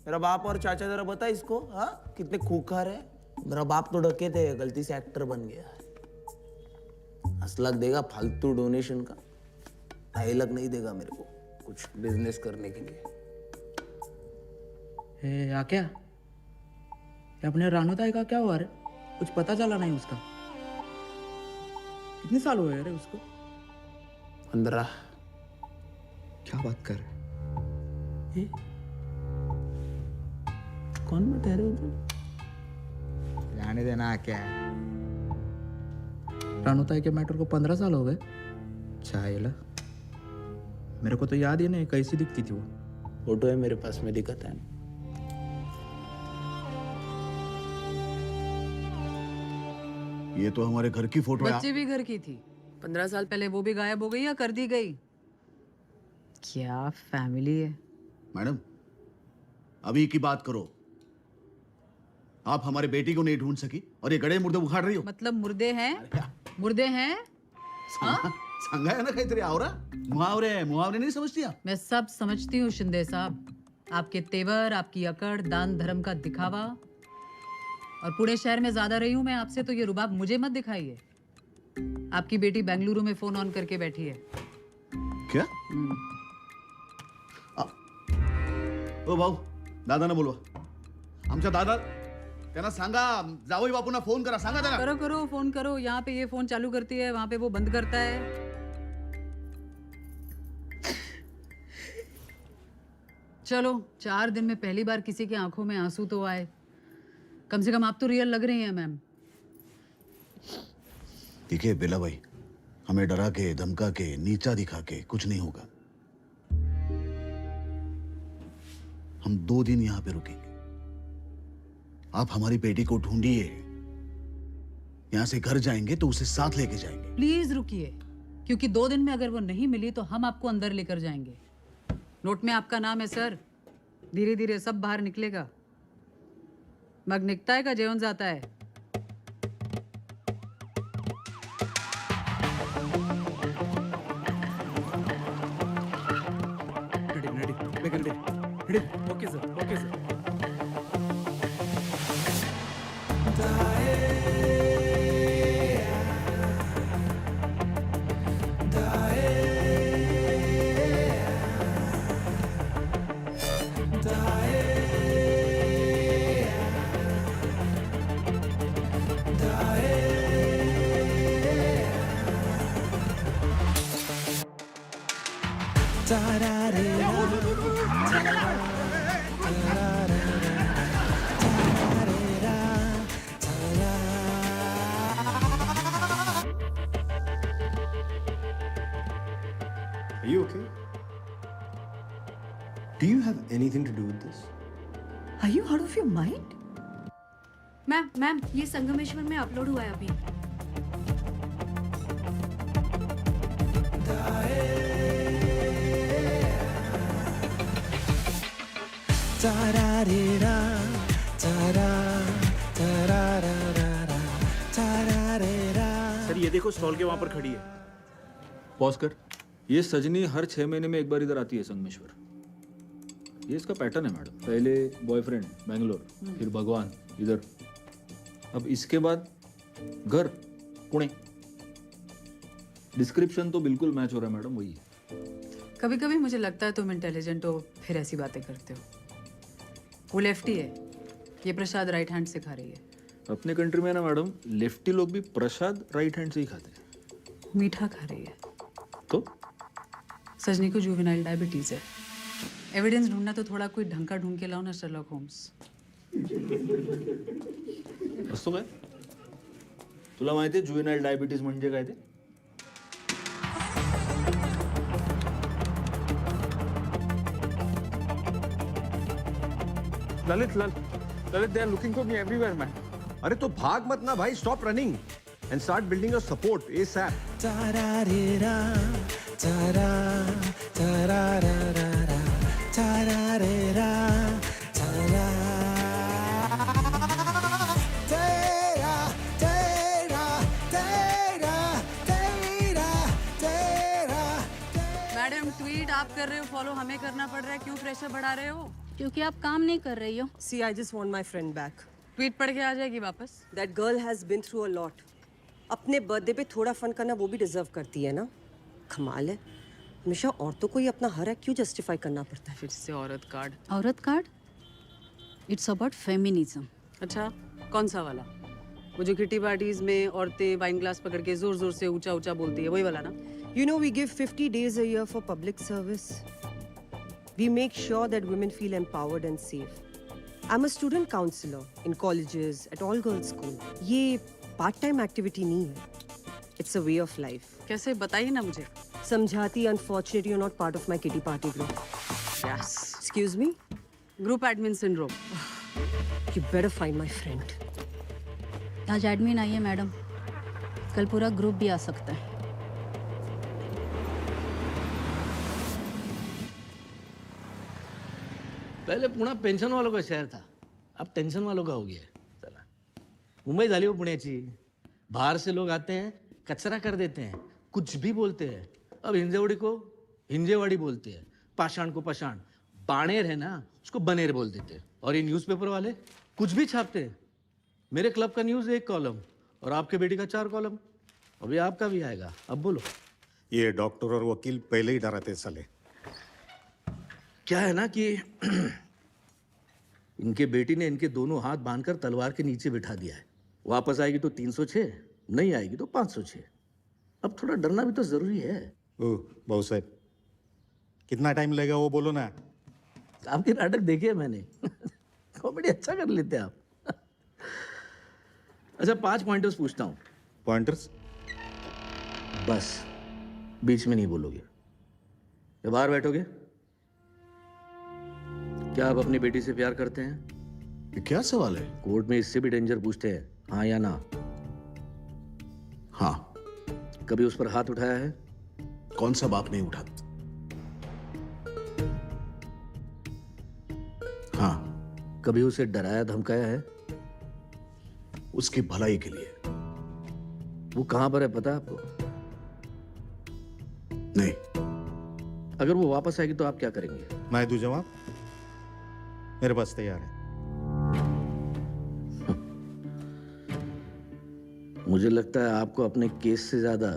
मेरा बाप और चाचा जरा बता इसको, हाँ कितने खूंखार है। मेरा बाप तो डके थे, गलती से एक्टर बन गया। 10 लाख देगा फालतू डोनेशन का, 2.5 लाख नहीं देगा मेरे को कुछ बिजनेस करने के लिए। या क्या ये अपने रानूताई का क्या हुआ रे? कुछ पता चला नहीं उसका। कितने साल हुए रे उसको? 15। क्या बात कर रहे? कौन बता रहे हो तुम? जाने देना क्या। रानूताई के मैटर को 15 साल हो गए। चाहेला मेरे को तो याद ही नहीं कैसी दिखती थी वो। फोटो है मेरे पास में, दिखाता है। ये तो हमारे घर की फोटो है। बच्चे भी घर की थी। 15 साल पहले वो भी गायब हो गई या कर दी गई? क्या फैमिली है। मैडम अभी की बात करो। आप हमारे बेटी को नहीं ढूंढ सकी और ये गड़े मुर्दे उखाड़ रही हो। मतलब मुर्दे हैं? मुर्दे हैं? सांगा है ना काहीतरी आवरा। मुहावरे नहीं समझती आप? मैं सब समझती हूँ शिंदे साहब। आपके तेवर, आपकी अकड़, दान धर्म का दिखावा, और पुणे शहर में ज्यादा रही हूँ मैं आपसे, तो ये रुबाब मुझे मत दिखाइए। आपकी बेटी बेंगलुरु में फोन ऑन करके बैठी है। क्या? ओ भाऊ, दादांना बोलवा। आमच्या दादा त्यांना सांगा, जावई बापूंना फोन करा, सांगा त्यांना। करो करो फोन करो। यहाँ पे ये फोन चालू करती है, वहां पे वो बंद करता है। चलो 4 दिन में पहली बार किसी की आंखों में आंसू तो आए। कम से कम आप तो रियल लग रही हैं मैम। देखिए बेला भाई, हमें डरा के, धमका के, नीचा दिखा के कुछ नहीं होगा। हम 2 दिन यहां पे रुकेंगे। आप हमारी बेटी को ढूंढिए। यहां से घर जाएंगे तो उसे साथ लेके जाएंगे। प्लीज रुकिए, क्योंकि 2 दिन में अगर वो नहीं मिली तो हम आपको अंदर लेकर जाएंगे। नोट में आपका नाम है सर। धीरे धीरे सब बाहर निकलेगा। मग निघताय का जेवण जाता है? Okay sir, okay sir. Are you okay? Do you have anything to do with this? Are you out of your mind? Ma'am ये संगमेश्वर में अपलोड हुआ है अभी। Ta-da. सर ये देखो स्टॉल के वहां पर खड़ी है। पॉज कर। ये सजनी हर 6 महीने में एक बार इधर आती है संगमेश्वर। ये इसका पैटर्न है मैडम। पहले बॉयफ्रेंड बैंगलोर, फिर भगवान इधर, अब इसके बाद घर पुणे। डिस्क्रिप्शन तो बिल्कुल मैच हो रहा है मैडम, वही है। कभी कभी मुझे लगता है तुम इंटेलिजेंट हो फिर ऐसी बातें करते हो। वो लेफ्टी है, ये प्रसाद राइट हैंड से खा रही है। अपने कंट्री में ना मैडम, लेफ्टी लोग भी प्रसाद राइट हैंड से ही खाते हैं। मीठा खा रही है। तो सजनी को जुवेनाइल डायबिटीज है। एविडेंस ढूंढना तो थोड़ा कोई ढंग का ढूंढ के लाओ ना शर्लॉक होम्स। असतो काय? तुला माहिती आहे जुवेनाइल डायबिटीज म्हणजे काय ते? Lalit they are looking for me everywhere man. अरे तो भाग मत ना भाई, stop running and start building your support ASAP. Madam tweet आप कर रहे हो, फॉलो हमें करना पड़ रहा है, क्यों प्रेशर बढ़ा रहे हो? क्योंकि आप काम नहीं कर रही हो। See, I just want my friend back. Tweet पढ़ के आ जाएगी वापस। That girl has been through a lot. अपने बर्थडे पे थोड़ा फन करना वो भी डिजर्व करती है ना। कमाल है, हमेशा औरतों को ही अपना हर है क्यों जस्टिफाई करना पड़ता है। फिर से औरत कार्ड। औरत कार्ड? It's about feminism. अच्छा, कौन सा वाला? वो जो किटी पार्टीज में औरतें वाइन ग्लास पकड़ के जोर जोर से ऊंचा ऊंचा बोलती है, वही वाला ना? You know, we give 50 days a year for public service. We make sure that women feel empowered and safe. I'm a student counselor in colleges, at all girls school. ये part time activity नहीं है. It's a way of life. कैसे, बताइए ना मुझे। समझाती, unfortunately you're not part of my kitty party group. Yes. Excuse me? Group admin syndrome. You better find my friend. आज admin आई है मैडम, कल पूरा ग्रुप भी आ सकता है। पहले पुणे पेन्शन वालों का शहर था, अब टेंशन वालों का हो गया है। चला, मुंबई झाली हो पुण्याची। बाहर से लोग आते हैं, कचरा कर देते हैं, कुछ भी बोलते हैं। अब हिंजेवाड़ी को हिंजेवाड़ी बोलते हैं, पाषाण को पाषाण, बाणेर है ना उसको बनेर बोल देते हैं। और ये न्यूज़पेपर वाले कुछ भी छापते हैं। मेरे क्लब का न्यूज़ 1 कॉलम और आपके बेटी का 4 कॉलम। अभी आपका भी आएगा, अब बोलो। ये डॉक्टर और वकील पहले ही डराते साले। क्या है ना कि इनके बेटी ने इनके दोनों हाथ बांधकर तलवार के नीचे बिठा दिया है। वापस आएगी तो 306, नहीं आएगी तो 506। अब थोड़ा डरना भी तो जरूरी है। ओ भाऊ साहब, कितना टाइम लगेगा वो बोलो ना। आपके नाटक देखे मैंने। कॉमेडी अच्छा कर लेते हैं आप। अच्छा, 5 पॉइंटर्स पूछता हूँ। पॉइंटर्स? बस बीच में नहीं बोलोगे। जब बाहर बैठोगे, क्या आप अपनी बेटी से प्यार करते हैं? ये क्या सवाल है? कोर्ट में इससे भी डेंजर पूछते हैं, हाँ या ना। हाँ। कभी उस पर हाथ उठाया है? कौन सा बाप नहीं उठाता? हाँ। कभी उसे डराया धमकाया है? उसकी भलाई के लिए। वो कहां पर है पता है आपको? नहीं। अगर वो वापस आएगी तो आप क्या करेंगे? मैं दूं जवाब? मेरे पास तैयार है। मुझे लगता है आपको अपने केस से ज्यादा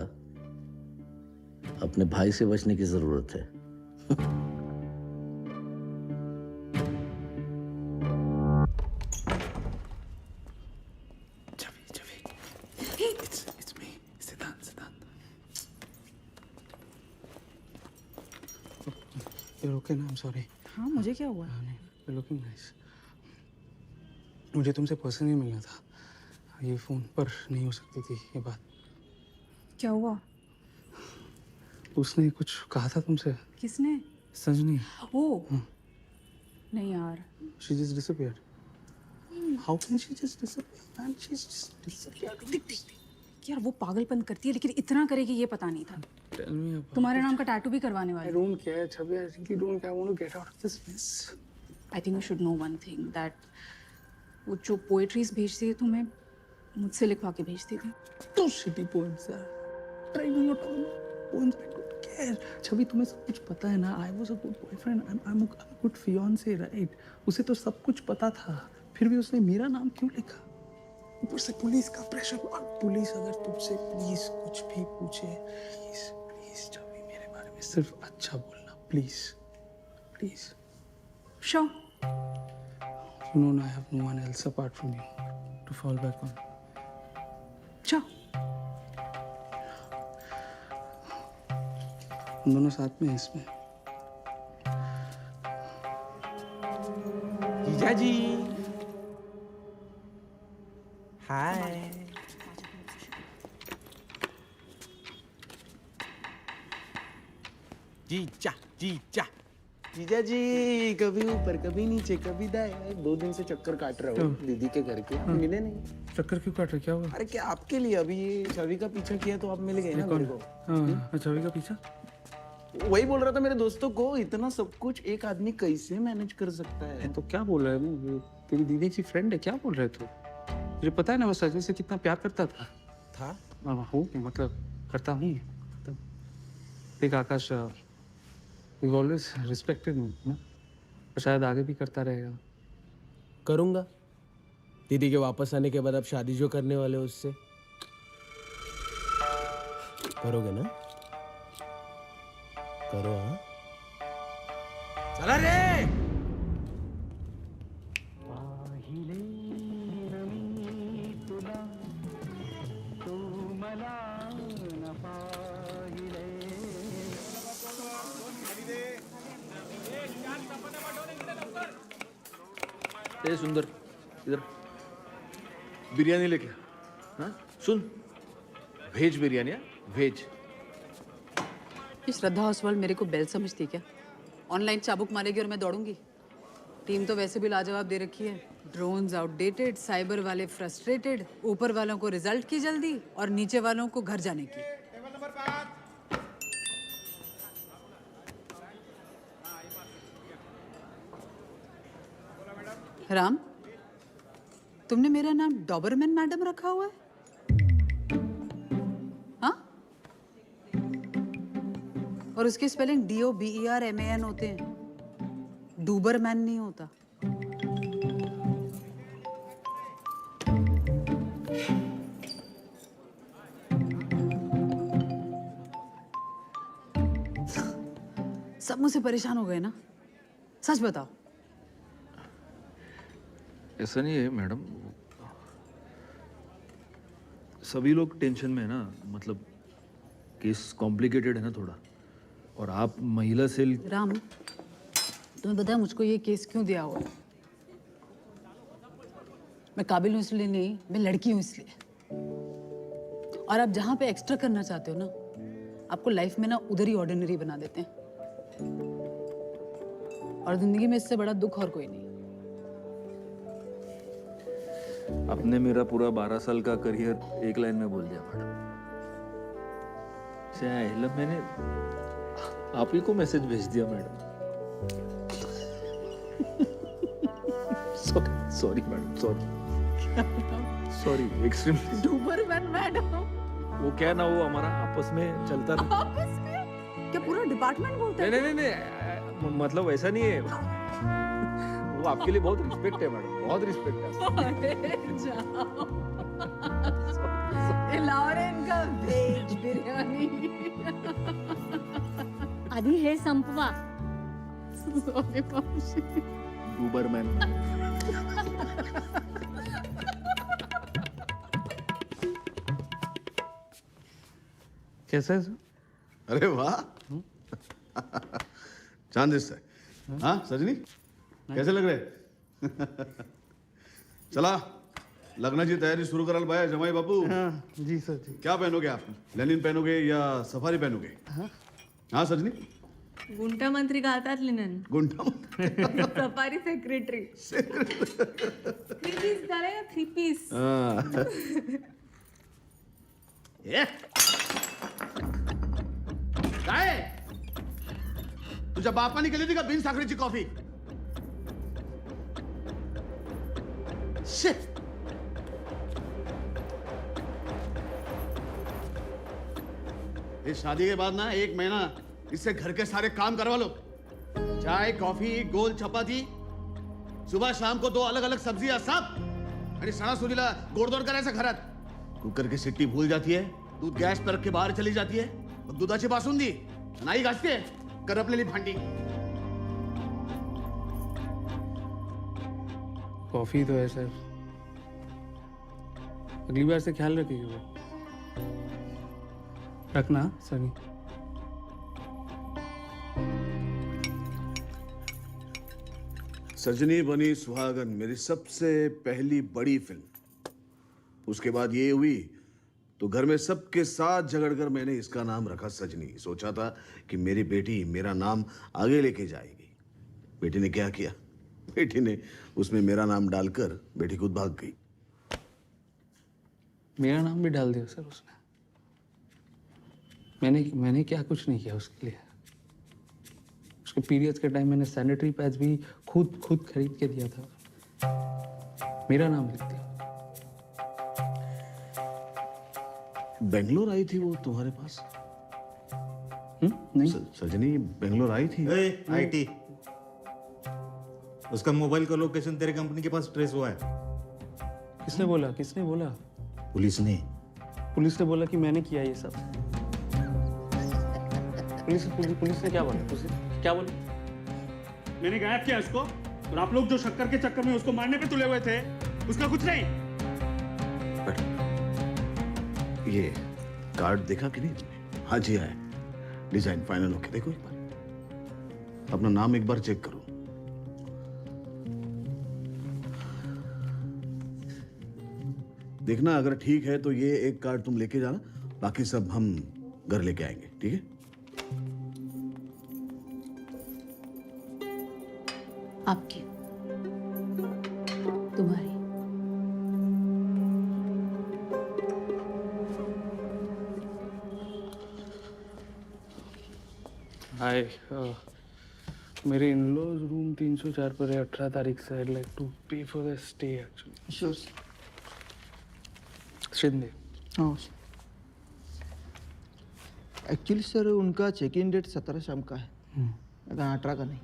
अपने भाई से बचने की जरूरत है। You're okay ना? I'm sorry. हाँ, मुझे क्या हुआ? You're looking nice. मुझे तुमसे पर्सनली मिलना था। ये फोन पर नहीं हो सकती थी ये बात। क्या हुआ? उसने कुछ कहा था तुमसे? किसने? सजनी। ओ नहीं यार। She just disappeared. How can she just disappear? Man, she's just disappeared. यार वो पागलपन करती है, लेकिन इतना करेगी ये पता नहीं था। Tell me about तुम्हारे नाम का टैटू भी करवाने वाली। I don't care, Chavi. I really don't care. I want to get out of this mess. I think you should know one thing that वो जो पोएट्रीज भेजती है तुम्हें मुझसे लिखवा के भेजती थी. तो शिटी पोएम्स यार. Try not poems. I don't care. Chhavi तुम्हें सब कुछ पता है ना. I was a good boyfriend. I am a good fiance, right? उसे तो सब कुछ पता था, फिर भी उसने मेरा नाम क्यों लिखा? ऊपर से पुलिस का प्रेशर. पुलिस अगर तुमसे प्लीज कुछ भी पूछे, प्लीज प्लीज छवि मेरे बारे में सिर्फ अच्छा बोलना, please please. Sure. You know, I have no one else apart from you to fall back on. Sure. हम दोनों साथ में हैं इसमें. जीजा जी. हाय. जीजा जीजा. जीजा जी कभी ऊपर कभी नीचे कभी दाएं. 2 दिन से चक्कर काट रहा हूँ दीदी के घर के. मिले नहीं. चक्कर क्यों काट रहे? क्या हुआ? अरे क्या आपके लिए? अभी ये छवि का पीछा किया तो आप मिल गए ना मेरे को. हाँ, छवि का पीछा. वही बोल रहा था मेरे दोस्तों को, इतना सब कुछ एक आदमी कैसे मैनेज कर सकता है? तो क्या बोल रहा है वो? तेरी दीदी की फ्रेंड है, क्या बोल रहे तू? तुझे पता है ना वो सजनी से कितना प्यार करता था. हो मतलब करता हूँ. देख आकाश, यू ऑलवेज रिस्पेक्टेड मी ना, और शायद आगे भी करता रहेगा. करूँगा. दीदी के वापस आने के बाद आप शादी जो करने वाले हो उससे करोगे ना? करो. हाँ चला रे. ए सुंदर, इधर बिरयानी लेके. हाँ सुन, वेज बिरयानी है, वेज. ये श्रद्धा ओसवाल मेरे को बेल समझती क्या? ऑनलाइन चाबुक मारेगी और मैं दौड़ूंगी? टीम तो वैसे भी लाजवाब दे रखी है. ड्रोन्स आउटडेटेड, साइबर वाले फ्रस्ट्रेटेड, ऊपर वालों को रिजल्ट की जल्दी और नीचे वालों को घर जाने की. राम, तुमने मेरा नाम डॉबरमैन मैडम रखा हुआ है? हाँ? और उसके स्पेलिंग DOBERMAN होते हैं, डूबरमैन नहीं होता. सब मुझसे परेशान हो गए ना? सच बताओ. ऐसा नहीं है मैडम, सभी लोग टेंशन में है ना. मतलब केस कॉम्प्लिकेटेड है ना थोड़ा, और आप महिला सेल. राम, तुम्हें पता है मुझको ये केस क्यों दिया हुआ है? मैं काबिल हूँ इसलिए नहीं, मैं लड़की हूँ इसलिए. और आप जहाँ पे एक्स्ट्रा करना चाहते हो ना, आपको लाइफ में ना उधर ही ऑर्डिनरी बना देते हैं. और जिंदगी में इससे बड़ा दुख और कोई नहीं. आपने मेरा पूरा 12 साल का करियर एक लाइन में बोल दिया मैडम. मैंने आप ही को मैसेज भेज दिया madam. Sorry madam, sorry extremely. Doberman madam, वो क्या ना, वो हमारा आपस में चलता रहा. आपस में क्या पूरा डिपार्टमेंट बोलता है? नहीं, मतलब ऐसा नहीं है. वो आपके लिए बहुत रिस्पेक्ट है मैडम, बहुत रिस्पेक्ट है. अरे जाओ. लॉरेन का वेज बिरयानी. आधी हे संपवा. सॉरी मावशी. डूबरमैन. कैसा है सर? अरे वाह. चांद दिसता है. हाँ सजनी, कैसे लग रहे? चला लग्नाची तयारी सुरू करायला पाहिजे जमाई बापू. जी सर जी. क्या पहनोगे आप? लेनिन पहनोगे या सफारी पहनोगे? हाँ सजनी. गुंटा मंत्री घालतात लिनन. गुंटा सफारी सेक्रेटरी. थ्री पीस घालेगा, 3 पीस. काय तुझ्या बापाने केली होती का बिन साखरेची कॉफी? Shit! इस शादी के बाद ना 1 महीना इससे घर के सारे काम करवा लो। चाय, कॉफी, गोल चपाती, सुबह शाम को 2 अलग-अलग सब्जियां सब। आणि सणासुदीला गोडधोड करायचं घरात। कुकर की सिट्टी भूल जाती है, दूध गैस पर रख के बाहर चली जाती है, और दुधाची बासुंदी नाही घासते, करपलेली भांडी। कॉफी तो है सर, अगली बार से ख्याल रखिएगा। रखना सनी। सजनी बनी सुहागन मेरी सबसे पहली बड़ी फिल्म। उसके बाद ये हुई तो घर में सबके साथ झगड़कर मैंने इसका नाम रखा सजनी। सोचा था कि मेरी बेटी मेरा नाम आगे लेके जाएगी। बेटी ने क्या किया? बेटी ने उसमें मेरा नाम डालकर बेटी खुद भाग गई। मेरा नाम भी डाल दिया सर उसने। मैंने क्या कुछ नहीं किया उसके लिए। उसके पीरियड्स के टाइम मैंने सैनिटरी पैड्स भी खुद खरीद के दिया था। मेरा नाम लिख दिया। बेंगलोर आई थी वो तुम्हारे पास? नहीं। सजनी बेंगलोर आई थी? आईटी, उसका मोबाइल का लोकेशन तेरे कंपनी के पास ट्रेस हुआ है। किसने बोला? पुलिस ने बोला कि मैंने किया ये सब। पुलिस ने क्या बोला? मैंने गायब किया उसको, और आप लोग जो शक्कर के चक्कर में उसको मारने पे तुले हुए थे, उसका कुछ नहीं। ये कार्ड देखा कि नहीं तुमने? हाँ जी है। डिजाइन फाइनल होके देखो एक बार। अपना नाम एक बार चेक करो। देखना अगर ठीक है तो ये एक कार्ड तुम लेके जाना, बाकी सब हम घर लेके आएंगे, ठीक है? आपकी, तुम्हारी। हाय, मेरे इन-लॉज रूम 304 पर है 18 तारीख से। I'd like to pay for the stay actually. Sure. Shinde. हाँ एक्चुअली सर उनका चेक इन डेट 17 शाम का है, 18 का नहीं।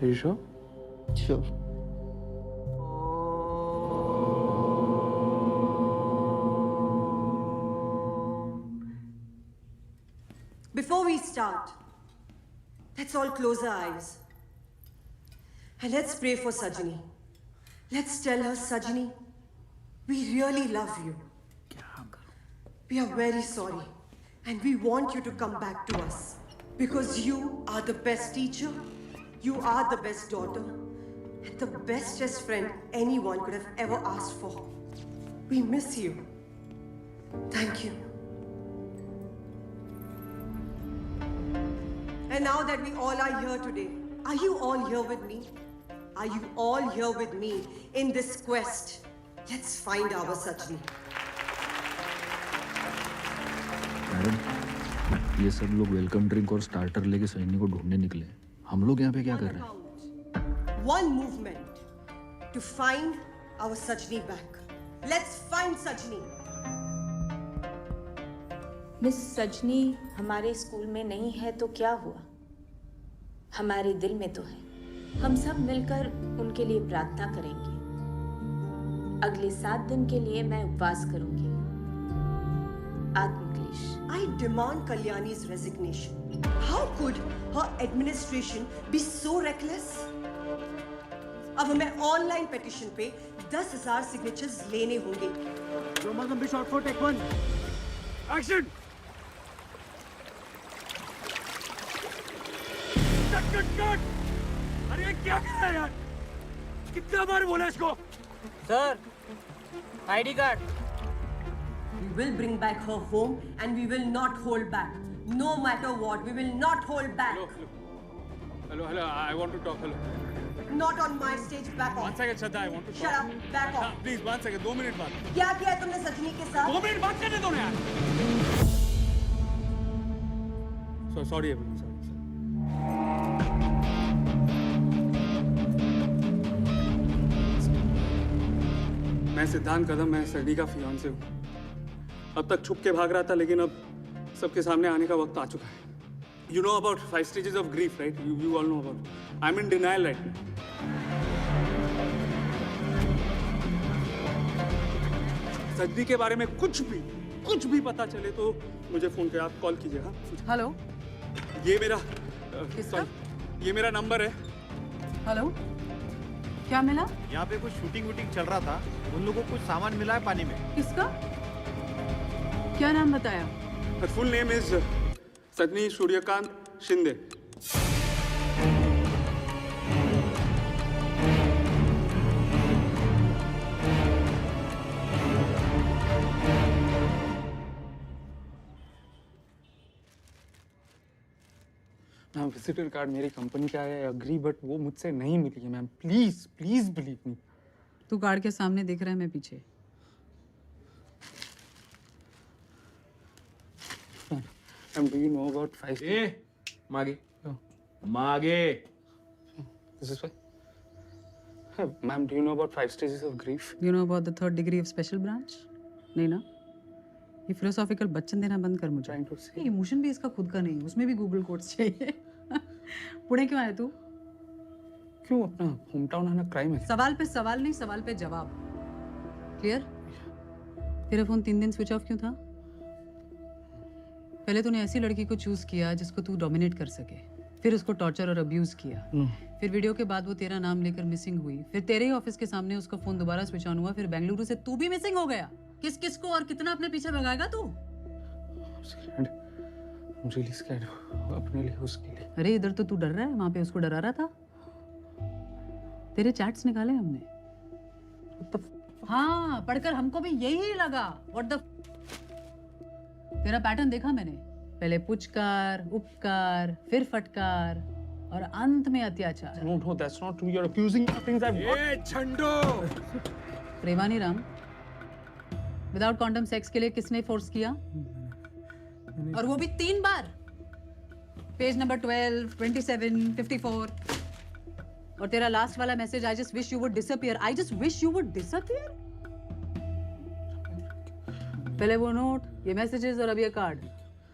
You sure? Sure. Before we start, let's all close our eyes. And let's pray for Sajani. Let's tell her, Sajani, we really love you. We are very sorry. And we want you to come back to us. Because you are the best teacher, you are the best daughter, and the bestest friend anyone could have ever asked for. We miss you. Thank you. And now that we all are here today, are you all here with me? Are you all here with me in this quest? Let's find our Sajni. Madam, ये सब लोग welcome drink और starter लेके सजनी को ढूंढने निकले। हम लोग यहाँ पे क्या कर रहे हैं? One movement to find our Sajni back. Let's find Sajni. Miss सजनी हमारे स्कूल में नहीं है तो क्या हुआ, हमारे दिल में तो है। हम सब मिलकर उनके लिए प्रार्थना करेंगे। अगले 7 दिन के लिए मैं उपवास करूंगी। आत्मक्लेश। I demand Kalyani's resignation. How could her administration be so reckless? अब हमें ऑनलाइन पेटिशन पे 10,000 सिग्नेचर्स लेने होंगे। Be short for take 1. Action! Cut! अरे ये क्या कर रहा है यार? कितना बार बोला इसको? Sir, ID card. We will bring back her home and we will not hold back. No matter what, we will not hold back. Hello, I want to talk. Hello. Not on my stage, back off. One second, Shraddha, I want to Shut talk. up, back off. Please, 1 second, 2 minute बाद. क्या किया तुमने सजनी के साथ? 2 minute बात करने दो ना यार. So sorry everyone, sorry. मैं सिद्धांत कदम, मैं सडी का फियांसे हूँ। अब तक छुप के भाग रहा था, लेकिन अब सबके सामने आने का वक्त आ चुका है। You know about 5 stages of grief, right? You all know about it. I'm in denial right now. सदी के बारे में कुछ भी पता चले तो मुझे फोन पे आप कॉल कीजिए। हाँ, हेलो, ये मेरा किसका? sorry, ये मेरा नंबर है। हेलो, क्या मिला? यहाँ पे कुछ शूटिंग वूटिंग चल रहा था, उन लोगों को कुछ सामान मिला है पानी में। किसका? क्या नाम बताया? Her full name is Sadni Suryakant Shinde. Ma'am, visitor card मेरी कंपनी का है, अग्री, बट वो मुझसे नहीं मिली है ma'am. Please please believe me. तू कार्ड के सामने दिख रहा है, मैं पीछे। Ma'am, do you know about 5? मागे मागे। This is why. Ma'am, do you know about 5 stages of grief? You know about the 3rd degree of special branch? नहीं ना? ये फिलोसॉफिकल बच्चन देना बंद कर मुझे। ये इमोशन भी इसका खुद का नहीं, उसमें भी गूगल कोड्स चाहिए। पुणे क्यों आया तू? क्यों? अपना होम टाउन है ना, क्राइम है। सवाल पे सवाल नहीं, सवाल पे जवाब। क्लियर? तेरा फोन 3 दिन स्विच ऑफ क्यों था? पहले तूने ऐसी लड़की को चूज किया जिसको तू डोमिनेट कर सके, फिर उसको टॉर्चर और अब्यूज किया, फिर वीडियो के बाद वो तेरा नाम लेकर मिसिंग हुई, फिर तेरे ही ऑफिस के सामने उसका फोन दोबारा स्विच ऑन हुआ, फिर बेंगलुरु से तू भी मिसिंग हो गया। किस किस को और कितना अपने पीछे भगाएगा तू? रियली स्कैर्ड अपने लिए, उसके लिए। अरे इधर तो तू डर रहा है, वहां पे उसको डरा रहा था। तेरे चैट्स निकाले हमने। हाँ, पढ़कर हमको भी यही लगा। व्हाट द तेरा पैटर्न देखा मैंने। पहले पुचकार, उपकार, फिर फटकार और अंत में अत्याचार। No, no, that's not true. You're accusing me of things I've not. ए झंडो! प्रेमानी राम, विदाउट कॉन्डम सेक्स के लिए किसने फोर्स किया? और वो भी 3 बार। Page number 12, 27, 54। और तेरा लास्ट वाला message, I just wish you would disappear. I just wish you would disappear. पहले वो नोट, ये मैसेजेस और अब ये कार्ड,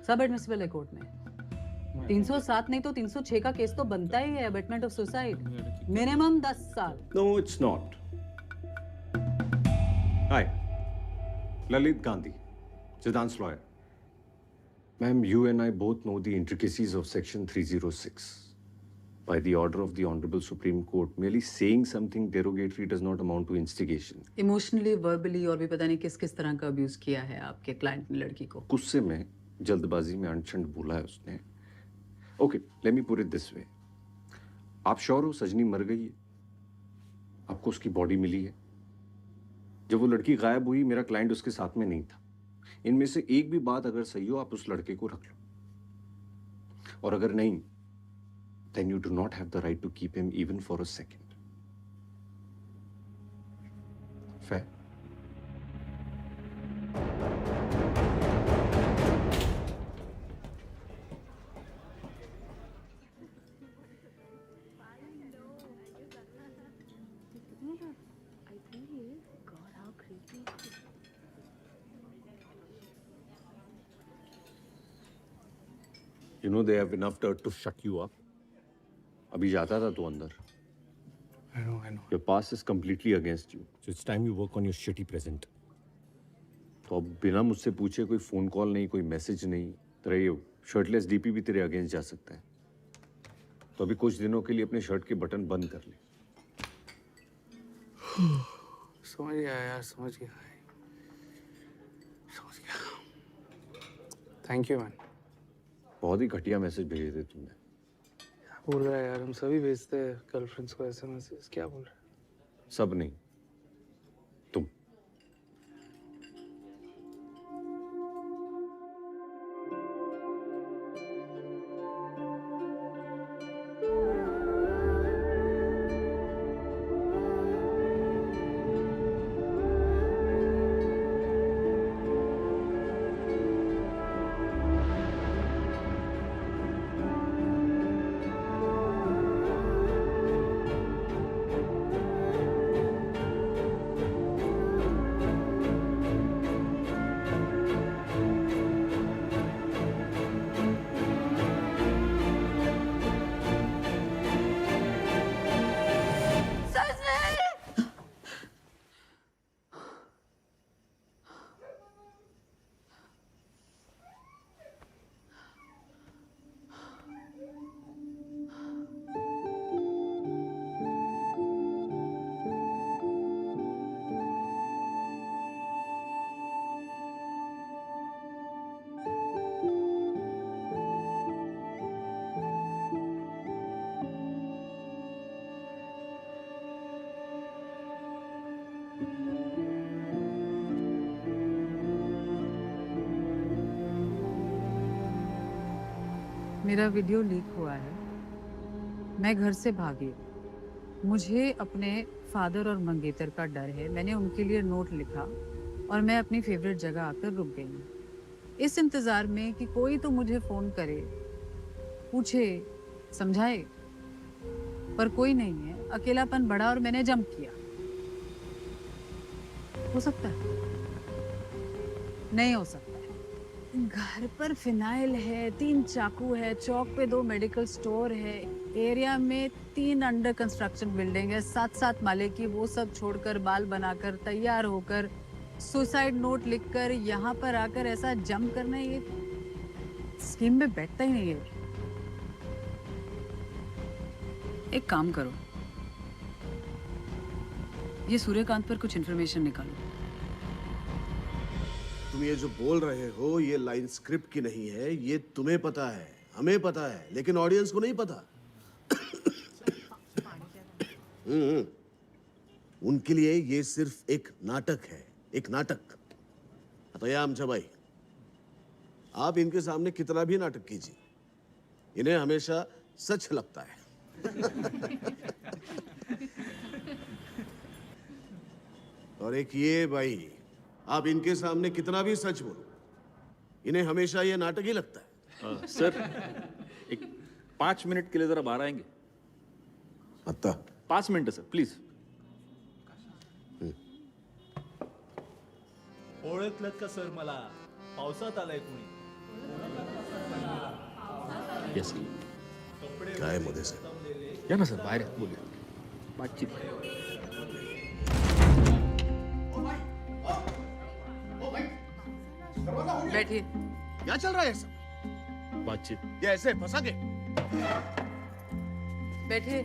सब एडमिसिबल है कोर्ट में। 307 नहीं तो 306 का केस तो बनता ही है, अबेटमेंट ऑफ सुसाइड। मिनिमम 10 साल। No, it's not. Hi, Lalit Gandhi, Siddhant's lawyer. Ma'am, you and I both know the intricacies of Section 306. By the order of the Honorable Supreme Court, merely saying something derogatory does not amount to instigation. Emotionally, verbally और भी पता नहीं किस किस तरह का abuse किया है आपके क्लाइंट ने लड़की को। गुस्से में, जल्दबाजी में अनछंड बोला है उसने। Okay, let me put it this way. आप श्योर हो सजनी मर गई है? आपको उसकी बॉडी मिली है? जब वो लड़की गायब हुई, मेरा क्लाइंट उसके साथ में नहीं था। इनमें से एक भी बात अगर सही हो, आप उस लड़के को रख लो। और अगर नहीं, then you do not have the right to keep him even for a second. Fair? You know they have enough dirt to shut you up. अभी जाता था तू अंदर। I know, I know. Your past is completely against you. So it's time you work on your shitty present. तो अब बिना मुझसे पूछे कोई फोन कॉल नहीं, कोई मैसेज नहीं, तेरा ये शर्टलेस डीपी भी तेरे अगेंस्ट जा सकता है। तो अभी कुछ दिनों के लिए अपने शर्ट के बटन बंद कर ले। समझ गया यार, समझ गया। Thank you man. बहुत ही घटिया मैसेज भेजे थे तुमने। बोल रहा है यार, हम सभी भेजते हैं गर्लफ्रेंड्स को ऐसे मैसेज। क्या बोल रहा है? सब नहीं, तुम। मेरा वीडियो लीक हुआ है। मैं घर से भागी। मुझे अपने फादर और मंगेतर का डर है। मैंने उनके लिए नोट लिखा और मैं अपनी फेवरेट जगह आकर रुक गई हूँ, इस इंतज़ार में कि कोई तो मुझे फ़ोन करे, पूछे, समझाए। पर कोई नहीं है। अकेलापन बढ़ा और मैंने जंप किया। हो सकता है? नहीं हो सकता है। घर पर फिनाइल है, 3 चाकू है, चौक पे 2 मेडिकल स्टोर है, एरिया में 3 अंडर कंस्ट्रक्शन बिल्डिंग है, 7-7 माले की। वो सब छोड़कर, बाल बनाकर, तैयार होकर, सुसाइड नोट लिखकर यहाँ पर आकर ऐसा जंप करना, ये स्कीम में बैठता ही नहीं है। एक काम करो, ये सूर्यकांत पर कुछ इन्फॉर्मेशन निकालो। तुम ये जो बोल रहे हो ये लाइन स्क्रिप्ट की नहीं है, ये तुम्हें पता है, हमें पता है, लेकिन ऑडियंस को नहीं पता। उनके लिए ये सिर्फ एक नाटक है, एक नाटक। अतः आमचा भाई, आप इनके सामने कितना भी नाटक कीजिए, इन्हें हमेशा सच लगता है। और एक ये भाई, आप इनके सामने कितना भी सच बोलो, इन्हें हमेशा ये नाटक ही लगता है। सर, एक 5 मिनट के लिए जरा बाहर आएंगे? आता 5 मिनट सर, प्लीज। ओळखलत का सर मला? पावसात आलाय कोणी? यस काय आहे मध्ये सर? या ना सर, बाहर आहे, बोलिए, बातचीत। बैठिए। क्या चल रहा है सब? बातचीत। ये ऐसे फंसा के? बैठिए।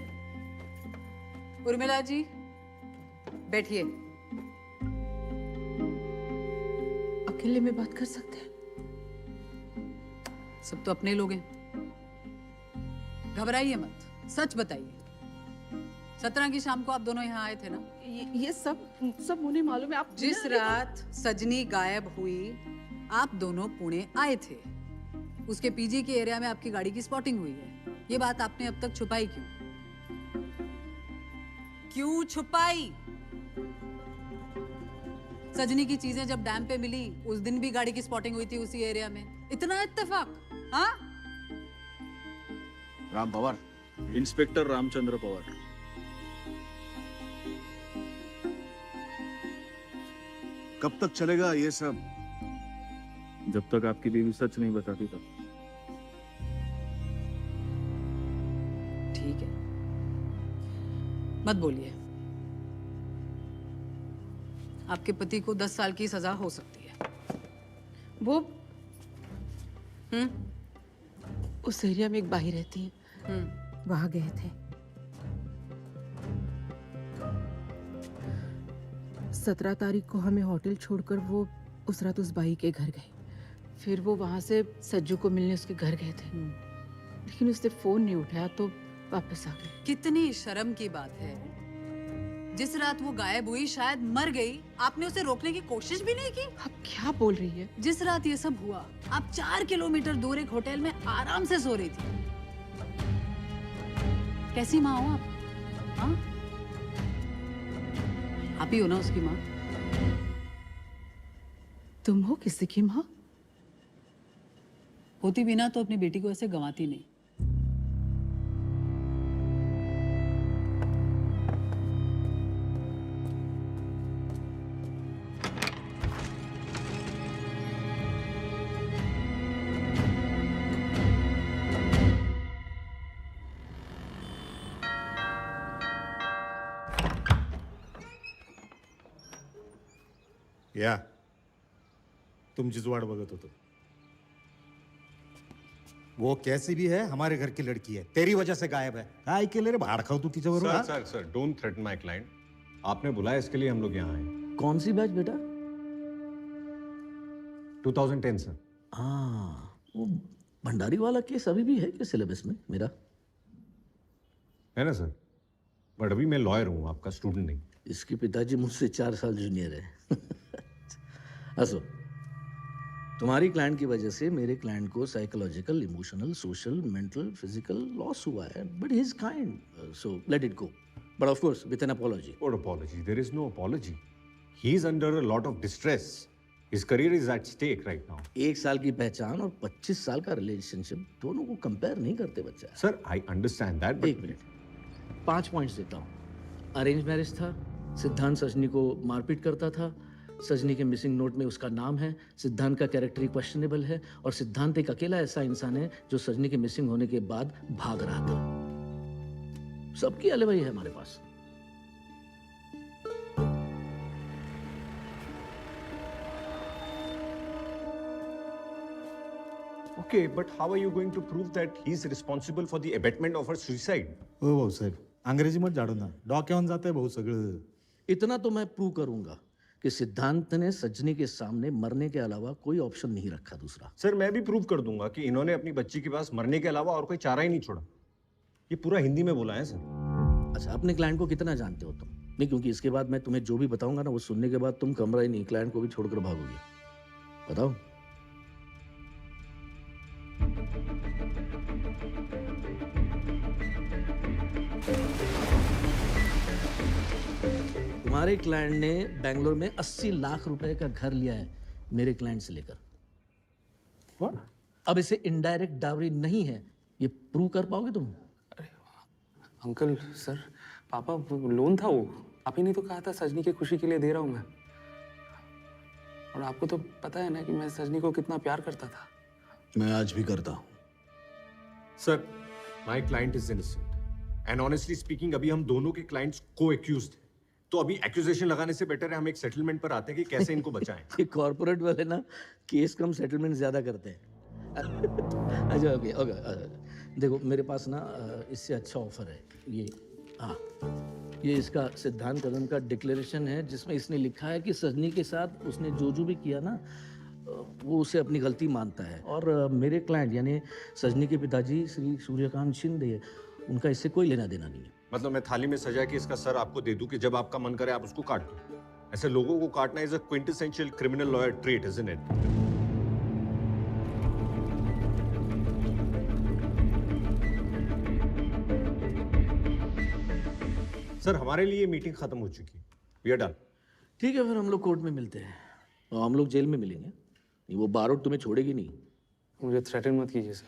उर्मिला जी, बैठिए। अकेले में बात कर सकते हैं? सब तो अपने लोग हैं। घबराइए मत, सच बताइए। 17 की शाम को आप दोनों यहाँ आए थे ना? ये सब मुझे मालूम है। आप जिस रात सजनी गायब हुई, आप दोनों पुणे आए थे। उसके पीजी के एरिया में आपकी गाड़ी की स्पॉटिंग हुई है। ये बात आपने अब तक छुपाई क्यों? क्यों छुपाई? सजनी की चीजें जब डैम पे मिली, उस दिन भी गाड़ी की स्पॉटिंग हुई थी उसी एरिया में। इतना इत्तेफाक? हाँ? राम पवार, इंस्पेक्टर रामचंद्र पवार। कब तक चलेगा ये सब? जब तक आपकी बीवी सच नहीं बताती तब। ठीक है, मत बोलिए। आपके पति को 10 साल की सजा हो सकती है। वो उस एरिया में एक बाई रहती है, वहां गए थे। 17 तारीख को हमें होटल छोड़कर वो उस रात उस बाई के घर गए। फिर वो वहां से सज्जू को मिलने उसके घर गए थे, लेकिन उसने फोन नहीं उठाया तो वापस आ गए। कितनी शर्म की बात है। जिस रात वो गायब हुई, शायद मर गई, आपने उसे रोकने की कोशिश भी नहीं की। आप क्या बोल रही है? जिस रात ये सब हुआ, आप 4 किलोमीटर दूर एक होटल में आराम से सो रही थी। कैसी माँ हो आप? हाँ? आप ही हो ना उसकी माँ? तुम हो किसी की माँ? होती भी ना तो अपनी बेटी को ऐसे गंवाती नहीं। या तुमचीच वाट बघत होतो। वो कैसी भी है, हमारे घर की लड़की है, तेरी वजह से गायब है। काय केलं रे, भाड़ खाऊ तू तिच्याबरोबर? Sir sir sir, don't threaten my client. आपने बुलाया, इसके लिए हम लोग यहाँ आए। कौन सी बैच बेटा? 2010 सर। हाँ, वो भंडारी वाला केस अभी भी है क्या सिलेबस में मेरा? है ना सर, बट अभी मैं लॉयर हूँ, आपका स्टूडेंट नहीं। इसके पिताजी मुझसे 4 साल जूनियर है। हंसो। तुम्हारी क्लाइंट की वजह से मेरे क्लाइंट को psychological, emotional, social, mental, physical loss हुआ है, but he is kind, so let it go, but of course with N apology. What apology? There is no apology. He is under a lot of distress. His career is at stake right now. 1 साल की पहचान और 25 साल का relationship, दोनों को compare नहीं करते बच्चा। Sir, I understand that, but 1 minute, 5 points देता हूँ। अरेंज मैरिज था, सिद्धांत सजनी को मारपीट करता था, सजनी के मिसिंग नोट में उसका नाम है, सिद्धांत का कैरेक्टर क्वेश्चनेबल है, और सिद्धांत एक अकेला ऐसा इंसान है जो सजनी के मिसिंग होने के बाद भाग रहा था। सबकी अलवाई है हमारे पास। okay, but how are you going to prove that he's responsible for the abetment of her suicide? हो भाऊसाहेब, अंग्रेजी मत जाडू ना, डोक्यावरून जाते भाऊ सगळं. इतना तो मैं प्रूव करूंगा कि सिद्धांत ने सजनी के सामने मरने के अलावा कोई ऑप्शन नहीं रखा दूसरा। सर, मैं भी प्रूव कर दूंगा कि इन्होंने अपनी बच्ची के पास मरने के अलावा और कोई चारा ही नहीं छोड़ा। ये पूरा हिंदी में बोला है सर। अच्छा, अपने क्लाइंट को कितना जानते हो तुम? नहीं, क्योंकि इसके बाद मैं तुम्हें जो भी बताऊंगा ना, वो सुनने के बाद तुम कमरा ही नहीं, क्लाइंट को भी छोड़कर भागोगे। बताओ। तुम्हारे क्लाइंट ने बेंगलोर में 80 लाख रुपए का घर लिया है मेरे क्लाइंट से लेकर। What? अब इसे इनडायरेक्ट डावरी नहीं है, ये प्रूव कर पाओगे तुम? अंकल सर, पापा वो लोन था, वो आप ही ने तो कहा था सजनी की खुशी के लिए दे रहा हूँ मैं। और आपको तो पता है ना कि मैं सजनी को कितना प्यार करता था। मैं आज भी करता हूँ। Sir, my client is innocent and honestly speaking अभी हम दोनों के क्लाइंट्स को एक्यूज्ड हैं। तो अभी एक्यूजेशन लगाने से बेटर है हम एक सेटलमेंट पर आते हैं कि कैसे इनको बचाएं। ये कॉर्पोरेट वाले ना केस कम सेटलमेंट ज्यादा करते हैं। अच्छा ओके ओके, देखो मेरे पास ना इससे अच्छा ऑफर है। ये हाँ, ये इसका सिद्धांत कदम का डिक्लेरेशन है, जिसमें इसने लिखा है कि सजनी के साथ उसने जो भी किया ना, वो उसे अपनी गलती मानता है। और मेरे क्लाइंट यानी सजनी के पिताजी श्री सूर्यकांत शिंदे, उनका इससे कोई लेना देना नहीं है। मतलब मैं थाली में सजा के इसका सर आपको दे दूं कि जब आपका मन करे आप उसको काट दो। ऐसे लोगों को काटना is a quintessential criminal lawyer trait, isn't it? Sir, हमारे लिए मीटिंग खत्म हो चुकी है, वी आर डन। ठीक है, फिर हम लोग कोर्ट में मिलते हैं और हम लोग जेल में मिलेंगे। वो बारूद तुम्हें छोड़ेगी नहीं। मुझे थ्रेटन मत कीजिए सर।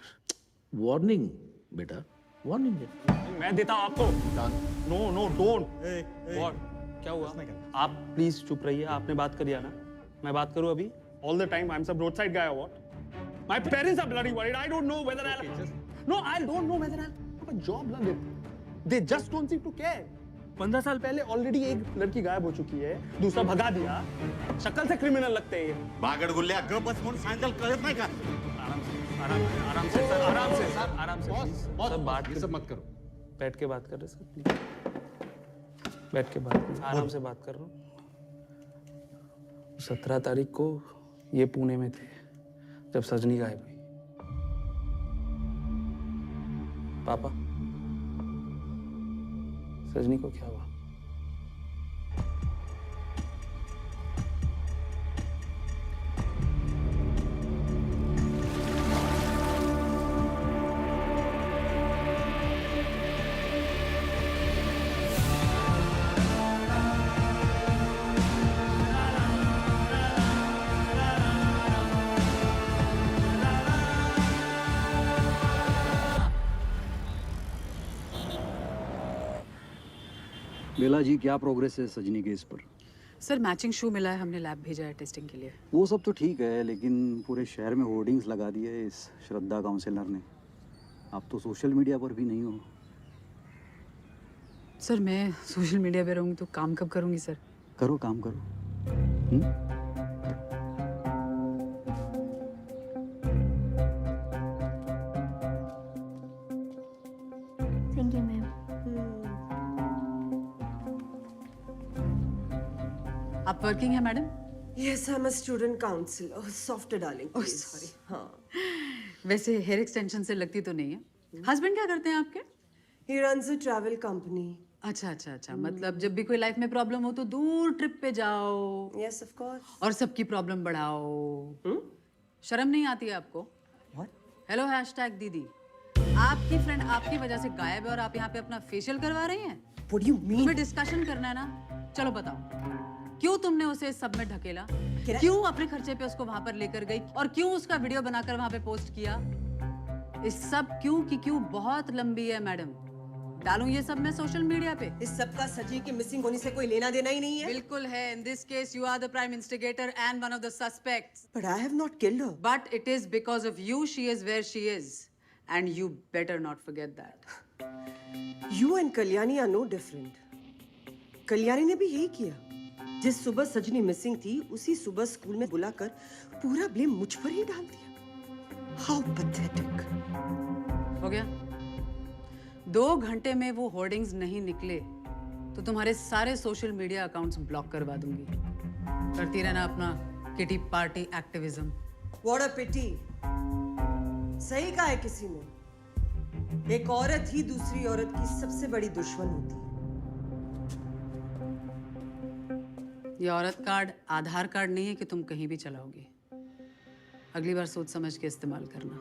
वार्निंग बेटा, वार्निंग है। मैं देता हूँ आपको। No no don't. व्हाट? क्या हुआ? आप प्लीज चुप रहिए। आपने बात करी है ना, मैं बात करूँ अभी? All the time I am some roadside guy और what? My parents are bloody worried. I don't know whether I know I don't know whether I have a job love. They just don't seem to care. 15 साल पहले already एक लड़की गायब हो चुकी है, दूसरा भगा दिया। शक्ल से क्रिमिनल लगते हैं ये। बागड़ गुल्ल्या गप बस म्हणून सांगाल कळत नाही का? आराम से सर, आराम से सर, आराम से प्लीज। सर बात ये सब मत करो। बैठ के बात कर रहे सर, प्लीज बैठ के बात, आराम से बात कर रहा हूँ। 17 तारीख को ये पुणे में थे जब सजनी गायब हुई। पापा, सजनी को क्या हुआ? बेला जी, क्या प्रोग्रेस है सजनी केस पर? सर, मैचिंग शू मिला है, हमने लैब भेजा है टेस्टिंग के लिए। वो सब तो ठीक है, लेकिन पूरे शहर में होर्डिंग्स लगा दिए इस श्रद्धा काउंसिलर ने। आप तो सोशल मीडिया पर भी नहीं हो। सर, मैं सोशल मीडिया पे रहूँगी तो काम कब करूँगी सर? करो, काम करो। Thank you ma'am. आप वर्किंग है madam? Yes, I am a student council. Oh soft darling, oh sorry. हाँ, वैसे हेयर एक्सटेंशन से लगती तो नहीं है। हस्बैंड क्या करते हैं आपके? He runs a travel company. अच्छा अच्छा अच्छा, मतलब जब भी कोई लाइफ में प्रॉब्लम हो तो दूर ट्रिप पे जाओ। Yes of course. और सबकी प्रॉब्लम बढ़ाओ। शर्म नहीं आती है आपको? हेलो हैशटैग दीदी, आपकी फ्रेंड आपकी वजह से गायब है और आप यहाँ पे अपना फेशियल करवा रही हैं? What do you mean? तुम्हें डिस्कशन करना है ना? चलो बताओ, क्यों तुमने उसे इस सब में ढकेला? क्यों अपने खर्चे पे उसको वहां पर लेकर गई और क्यों उसका वीडियो बनाकर वहां पे पोस्ट किया? इस सब क्यों की क्यों बहुत लंबी है मैडम। डालूं ये सब मैं सोशल मीडिया पे? इस सब का सजी के मिसिंग होने से कोई लेना देना ही नहीं है। बिल्कुल है। In this case, you are the prime instigator and one of the suspects. But I have not killed her. But it is because of you she is where she is, and you better not forget that. You and Kalyani are no different. Kalyani ने भी यही किया। जिस सुबह सजनी missing थी, उसी सुबह स्कूल में बुलाकर पूरा ब्लेम मुझ पर ही डाल दिया। How pathetic. हो गया? 2 घंटे में वो होर्डिंग्स नहीं निकले तो तुम्हारे सारे सोशल मीडिया अकाउंट्स ब्लॉक करवा दूंगी। करती रहना अपना kitty party activism. What a pity. सही कहा है किसी ने, एक औरत ही दूसरी औरत की सबसे बड़ी दुश्मन होती है। ये औरत कार्ड आधार कार्ड नहीं है कि तुम कहीं भी चलाओगे। अगली बार सोच समझ के इस्तेमाल करना।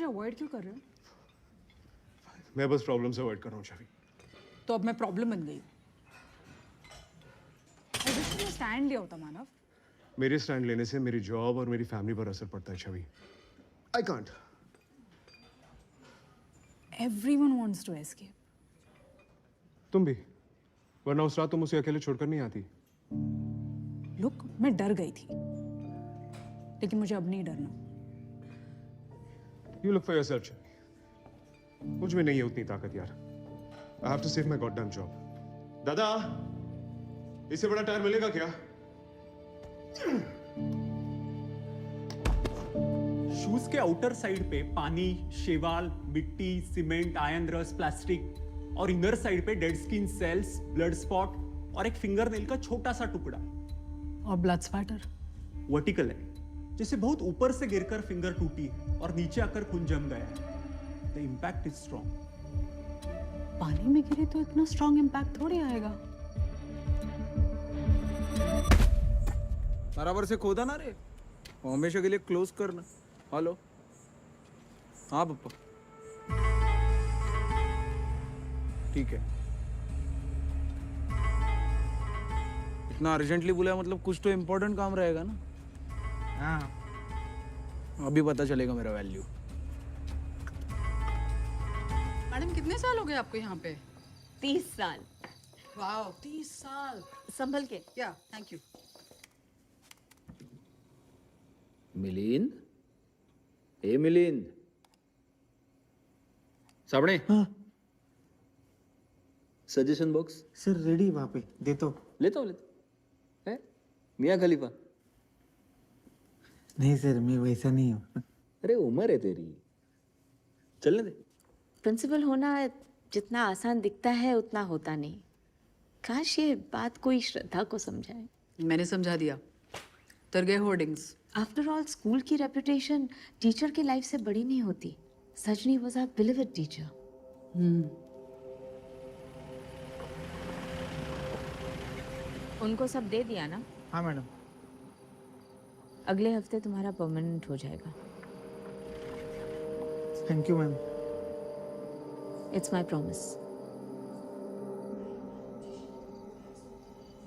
अवॉइड क्यों कर रहे हो? मैं बस प्रॉब्लम से अवॉइड कर रहा हूँ छवि। तो अब मैं प्रॉब्लम बन गई। स्टैंड लिया होता मानव। मेरे स्टैंड लेने से मेरी जॉब और मेरी फैमिली पर असर पड़ता है Chhavi. I can't. Everyone wants to escape. तुम भी, वरना उस रात तुम उसे अकेले छोड़कर नहीं आती। लुक, मैं डर गई थी, लेकिन मुझे अब नहीं डरना। You look for yourself, Shani. मुझ में नहीं है उतनी ताकत यार। I have to save my goddamn job. दादा, इससे बड़ा टायर मिलेगा क्या? शूज के आउटर साइड पे पानी, शेवाल, मिट्टी, सीमेंट, आयरन रस, प्लास्टिक और इनर साइड पे dead skin cells, blood spot और एक फिंगर नेल का छोटा सा टुकड़ा। और ब्लड स्पैटर वर्टिकल है, जैसे बहुत ऊपर से गिरकर फिंगर टूटी है और नीचे आकर खून जम गया है। The impact is strong. पानी में गिरे तो इतना स्ट्रॉन्ग इम्पैक्ट थोड़ी आएगा। बराबर से खोदा ना रे, हमेशा के लिए क्लोज करना। हेलो, हाँ पप्पा, ठीक है। इतना अर्जेंटली बुलाया मतलब कुछ तो इम्पोर्टेंट काम रहेगा ना। हाँ, अभी पता चलेगा मेरा वैल्यू। मैडम कितने साल हो गए आपको यहाँ पे? 30 साल। वाह, 30 साल। संभल के। क्या? Thank you. मिलिंद, ए मिलिंद, साबणे। हाँ सजेशन बॉक्स सर रेडी, वहां पे देता हूँ। लेता हूँ है मियाँ खलीफा। नहीं सर, मैं वैसा नहीं हूँ। अरे उम्र है तेरी, चलने दे। प्रिंसिपल होना जितना आसान दिखता है उतना होता नहीं। काश ये बात कोई श्रद्धा को समझाए। मैंने समझा दिया। तर गए होर्डिंग्स। आफ्टर ऑल स्कूल की रेपुटेशन टीचर की लाइफ से बड़ी नहीं होती। सजनी वाज अ बिलीव्ड टीचर। उनको सब दे दिया ना? हाँ मैडम। अगले हफ्ते तुम्हारा परमानेंट हो जाएगा। Thank you ma'am. It's my promise.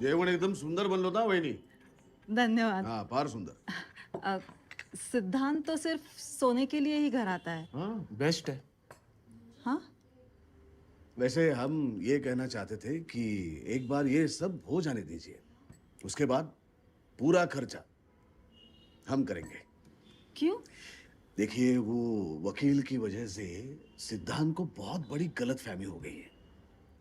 जेवण एकदम सुंदर बनलो ना वहिनी। धन्यवाद। हाँ, फार सुंदर। सिद्धांत तो सिर्फ सोने के लिए ही घर आता है। हाँ, बेस्ट है। हाँ, वैसे हम ये कहना चाहते थे कि एक बार ये सब हो जाने दीजिए, उसके बाद पूरा खर्चा हम करेंगे। क्यों? देखिए, वो वकील की वजह से सिद्धांत को बहुत बड़ी गलतफहमी हो गई है।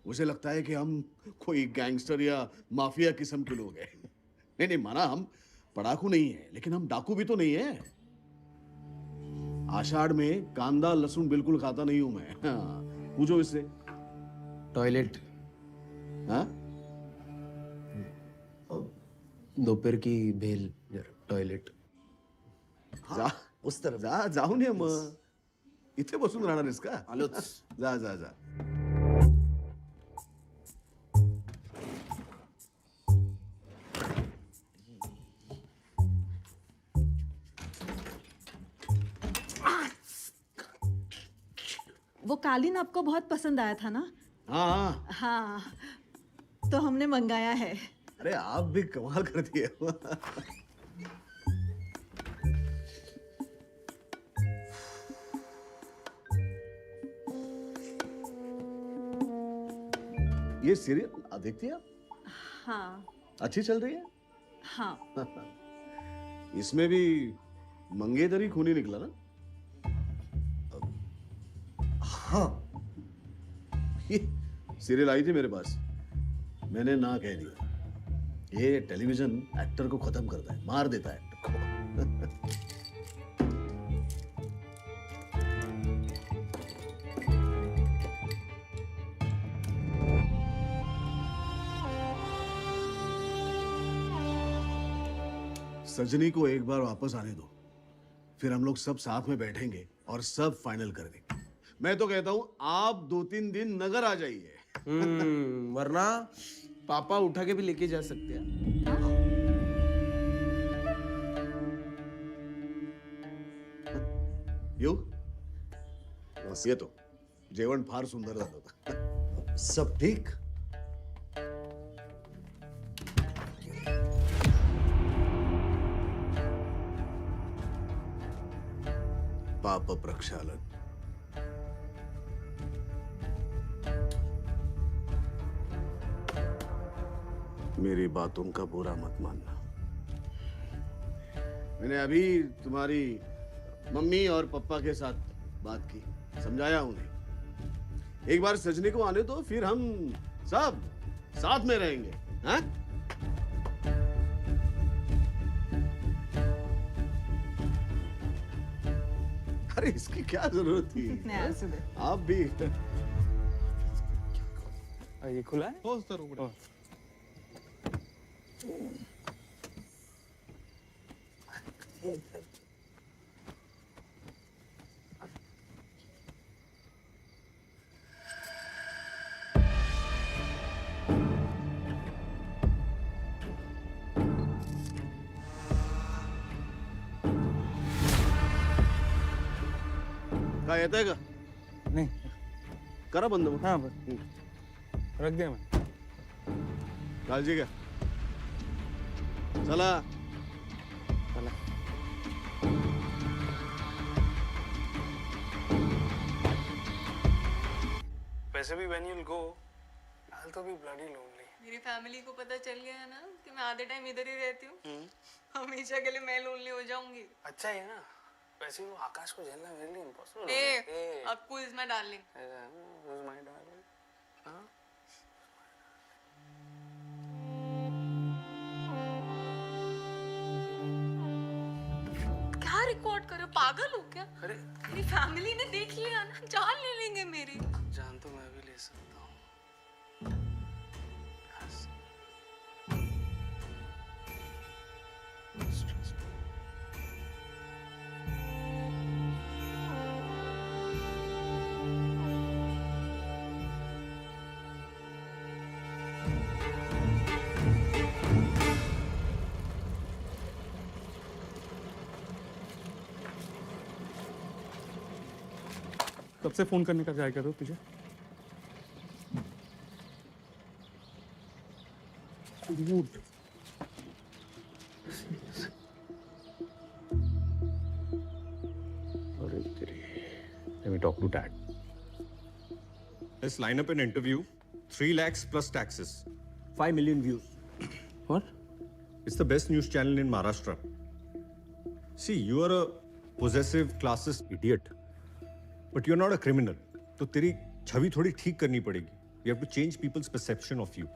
उसे लगता है कि हम कोई गैंगस्टर या माफिया किस्म के लोग हैं। नहीं, माना हम पढ़ाकू नहीं है, लेकिन हम डाकू भी तो नहीं है। आषाढ़ में कांदा लहसुन बिल्कुल खाता नहीं हूं मैं। हाँ, पूछो इससे। टॉयलेट। हाँ? दोपहर की भेल टॉयलेट. जा उस तरफ जाऊन ये मग. इथे बसून राहणार आहेस का? आलोच. जा जा जा. वो कालीन आपको बहुत पसंद आया था ना? हाँ. हाँ, तो हमने मंगाया है. अरे आप भी कमाल करती है. ये सीरियल देखती है आप? हाँ. अच्छी चल रही है? हाँ. इसमें भी मंगेतर ही खूनी निकला ना? हाँ. ये सीरियल आई थी मेरे पास, मैंने ना कह दिया. ये टेलीविजन एक्टर को खत्म करता है, मार देता है एक्टर को. सजनी को एक बार वापस आने दो, फिर हम लोग सब साथ में बैठेंगे और सब फाइनल कर देंगे. मैं तो कहता हूं आप 2-3 दिन नगर आ जाइए. वरना पापा उठा के भी लेके जा सकते हैं. येऊ? बस येतो. जेवण फार सुंदर झालं होतं. सब ठीक? पाप प्रक्षालन. मेरी बातों का बुरा मत मानना. मैंने अभी तुम्हारी मम्मी और पापा के साथ बात की, समझाया उन्हें. एक बार सजनी को आने दो, फिर हम सब साथ में रहेंगे. हाँ? अरे इसकी क्या जरूरत थी? आप भी. ये खुला है? हो सर उघडा. काय येतंय का? नहीं. करा बंद मग. हाँ बस रख दिया मैं. काळजी घ्या. चला. वैसे भी when you'll go, I'll तो be bloody lonely. मेरी फैमिली को पता चल गया ना कि मैं आधे टाइम इधर ही रहती हूँ. हमेशा के लिए मैं लोनली हो जाऊंगी. अच्छा है ना. वैसे वो आकाश को झेलना मेरे लिए impossible A, Akku is my darling. Who's my darling? हाँ? क्या रिकॉर्ड कर रहे हो? पागल हो क्या? अरे मेरी फैमिली ने देख लिया ना, जान ले लेंगे मेरी. जान तो मैं भी ले सकता हूँ. कब से फोन करने का ट्राई कर रहे हो तुझे? Let me talk to Dad. Let's line up an interview. 3 lakhs plus taxes. 5 million views. What? It's the best news channel in Maharashtra. See, you are a possessive, classist idiot. But you're not a criminal. तो तेरी छवि थोड़ी ठीक करनी पड़ेगी. You have to change people's perception of you.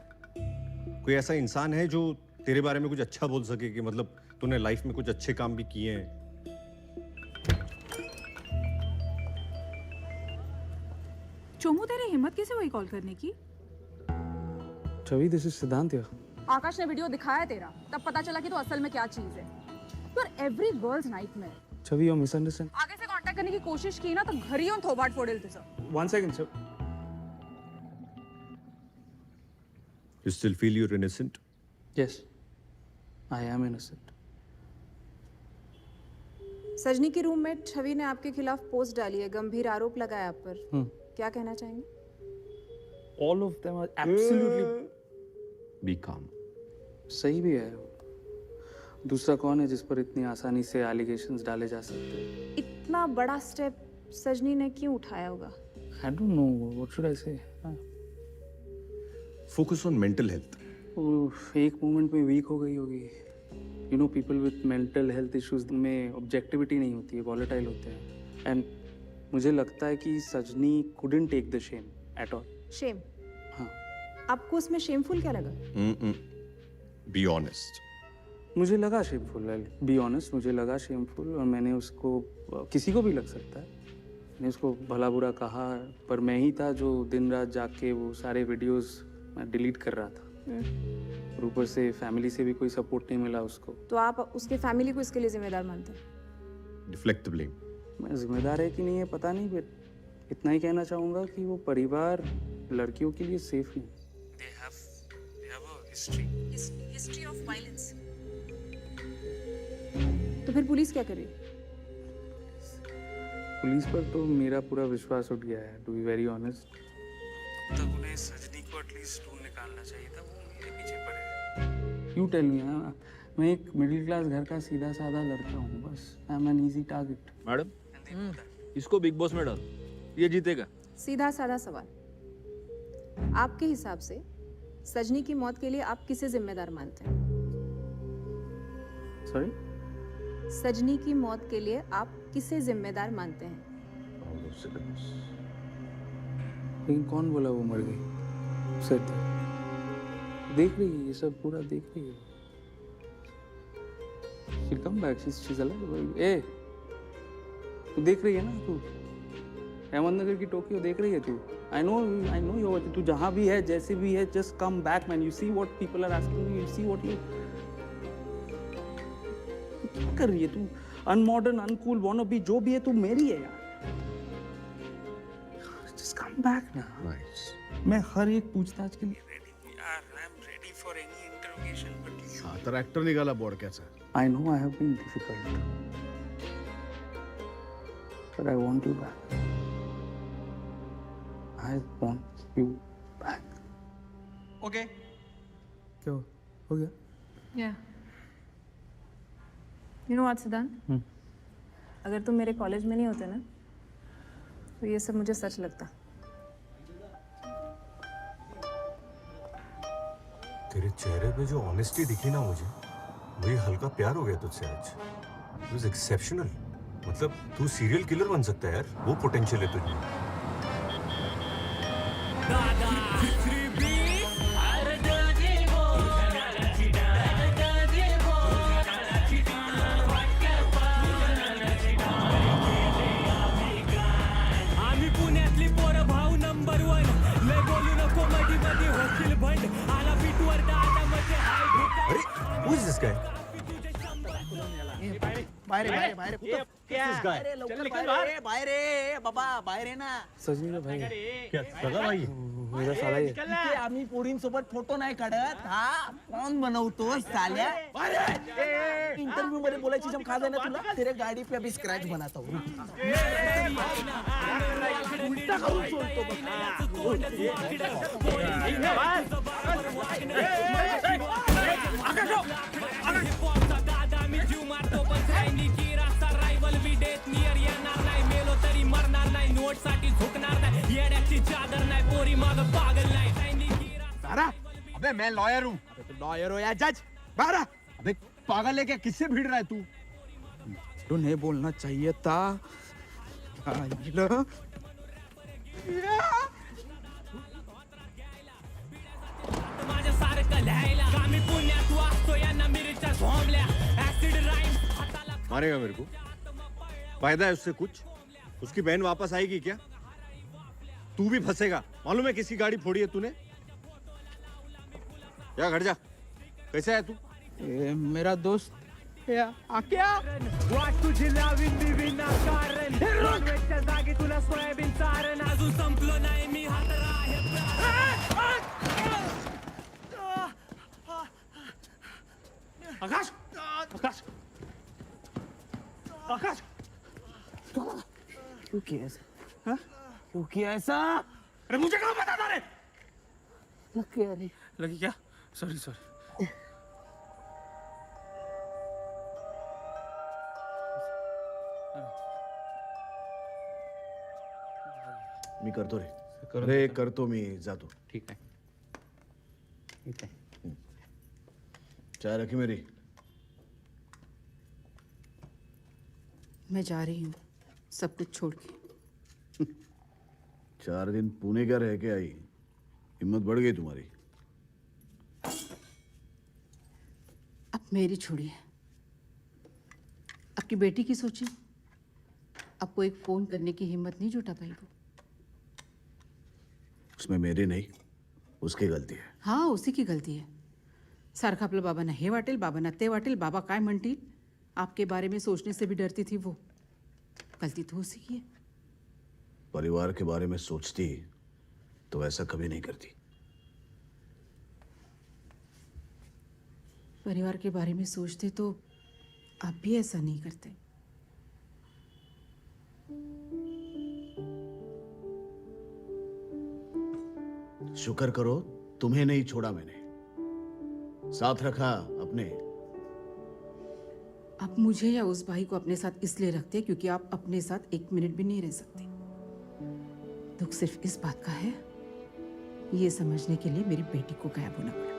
कोई ऐसा इंसान है जो तेरे बारे में कुछ अच्छा बोल सके कि मतलब तूने लाइफ में कुछ अच्छे काम भी किए हैं. चोमू तेरी हिम्मत कैसे हुई कॉल करने की? छवि, दिस इज सिद्धांत here. आकाश ने वीडियो दिखाया तेरा, तब पता चला कि तो असल में क्या चीज है। पर every girls nightmare. Chhavi, you misunderstand. आगे से कांटेक्ट करने की कोशिश की ना तो घर ही थोबाट फोड़ेल तुझं। 1 second, sir. You still feel you're innocent? Yes, I am innocent. सजनी की रूममेट छवि ने आपके खिलाफ पोस्ट डाली है, गंभीर आरोप लगाया आप पर। क्या कहना चाहेंगे? All of them are absolutely. Be calm. सही भी है। दूसरा कौन है जिस पर इतनी आसानी से एलिगेशंस डाले जा सकते हैं? इतना बड़ा स्टेप सजनी ने क्यों उठाया होगा? I don't know. What should I say? Focus on mental health. एक मोमेंट में वीक हो गई होगी। You know, people with mental health issues में ऑब्जेक्टिविटी नहीं होती है, वॉलेटाइल होते हैं। एंड मुझे लगता है कि सजनी couldn't take the shame at all. Shame? हाँ। आपको उसमें शेमफुल क्या लगा? Be honest. मुझे लगा शेमफुल, बी ऑनेस्ट, मुझे लगा शेमफुल, और मैंने उसको, किसी को भी लग सकता है, मैंने उसको भला बुरा कहा, पर मैं ही था जो दिन रात जाग के वो सारे वीडियोस मैं डिलीट कर रहा था। और ऊपर से फैमिली से भी कोई सपोर्ट नहीं मिला उसको। तो आप उसके फैमिली को इसके लिए जिम्मेदार मानते हैं? Deflect the blame. मैं जिम्मेदार है कि नहीं है पता नहीं, बट इतना ही कहना चाहूँगा कि वो परिवार लड़कियों के लिए सेफ नहीं। They have a history of violence. तो फिर पुलिस क्या करे? पुलिस पर तो मेरा पूरा विश्वास उठ गया है, टू बी वेरी ऑनेस्ट। तब उन्हें सजनी को एटलीस्ट ढूंढ निकालना चाहिए था, वो मेरे पीछे पड़े। यू टेल मी, मैं एक मिडिल क्लास घर का सीधा साधा लड़का हूँ, बस I am an easy target. Madam, इसको बिग बॉस में डाल, ये जीतेगा। सीधा साधा सवाल, आपके हिसाब से सजनी की मौत के लिए आप किसे जिम्मेदार मानते हैं? सॉरी? सजनी की मौत के लिए आप किसे जिम्मेदार मानते हैं? लेकिन कौन बोला वो मर गई? सच देख रही है, ये सब पूरा देख रही है। She'll come back, she's alive. ए, तू देख रही है ना? तू अहमदनगर की टोक्यो देख रही है तू? I know you. तू जहाँ भी है, जैसे भी है, just come back, man. You see what people are asking you. You see what you. क्या कर रही है तू? Unmodern, uncool, wannabe, जो भी है तू मेरी है यार। Just come back now. Nice. मैं हर एक पूछताछ के लिए ready हूँ यार. I'm ready for any interrogation, but you. हाँ, तेरा एक्टर निकाला बोर्ड कैसा? I know I have been difficult, but I want you back. I want you back. Okay. क्या हो गया? Yeah. You know what, सिद्धांत? अगर तुम मेरे कॉलेज में नहीं होते ना, तो ये सब मुझे सच लगता। तेरे चेहरे पे जो ऑनेस्टी दिखी ना मुझे हल्का प्यार हो गया तुझसे आज। It was exceptional. मतलब तू सीरियल किलर बन सकता है यार, वो पोटेंशियल है तुझे। आम्ही पुण्यातली पोरं भाऊ नंबर 1, लय बोलू नको मधी मधी होतील भंड, आला पीठवर दादा मध्ये अरे who is this guy? बाहेर बाबा, बाहेर ना। सजनी का भाई क्या सगा भाई? मेरा साला ही है। इथे आम्ही पोरींसोबत फोटो नाही काढत, हा कोण बनवतो साल्या? इंटरव्यू मध्ये बोलायची जम खा ना तुला, तेरे गाडी पे अभी स्क्रैच बनाता हूँ। उलटा करून सोडतो दादा मी जीव मारतो पण सैनिकी रास्ता रायवल विडेत नियर येणार नाही, मेलो तरी मरणार नाही, नोट साठी झुकणार नाही, येड्याची चादर नाही, पोरी माग पागल नाही, सैनिकी सारा, अबे मैं लॉयर हूँ। अबे तो लॉयर हो या जज? बारा, अबे पागल है क्या? किससे भिड़ रहा है तू? तो नहीं बोलना चाहिए था। माझ्यासारखं लिहायला आम्ही पुण्यात वाचतो यांना मिरच्या झोंबल्या, ऍसिड राईम मारेगा मेरे को? फायदा है उससे कुछ? उसकी बहन वापस आएगी क्या? तू भी फंसेगा, मालूम है किसकी गाड़ी फोड़ी है तूने? जा घर जा। कैसे है तू? मेरा दोस्त आक्या वाट तुझी लावीन विनाकारण नॉनव्हेजच्या जागी तुला सोयाबीन चारण अजून संपलो नाही मी हात आकाश आकाश आकाश क्यों किया ऐसा? हाँ? क्यों किया ऐसा? अरे मुझे कहाँ पता था रे? लग गया रे। लगी क्या? Sorry sorry. मी करतो रे. रे करतो मी, जातो. ठीक आहे ठीक आहे. चाय रखी मेरी. मैं जा रही हूँ सब कुछ छोड़ के. 4 दिन पुणे क्या रह के आई, हिम्मत बढ़ गई तुम्हारी. अब मेरी छोड़िए, आपकी बेटी की सोचिए. आपको एक फोन करने की हिम्मत नहीं जुटा पाई वो. उसमें मेरी नहीं, उसकी गलती है. हाँ, उसी की गलती है. सारखं आपलं बाबांना हे वाटेल, बाबांना ते वाटेल, बाबा काय म्हणतील. आपके बारे में सोचने से भी डरती थी वो. गलती तो उसी की है. परिवार के बारे में सोचती तो ऐसा कभी नहीं करती. परिवार के बारे में सोचते तो आप भी ऐसा नहीं करते. शुक्र करो तुम्हें नहीं छोड़ा मैंने, साथ रखा अपने. आप मुझे या उस भाई को अपने साथ इसलिए रखते हैं क्योंकि आप अपने साथ 1 मिनट भी नहीं रह सकते. दुख सिर्फ इस बात का है, ये समझने के लिए मेरी बेटी को गायब होना पड़ा.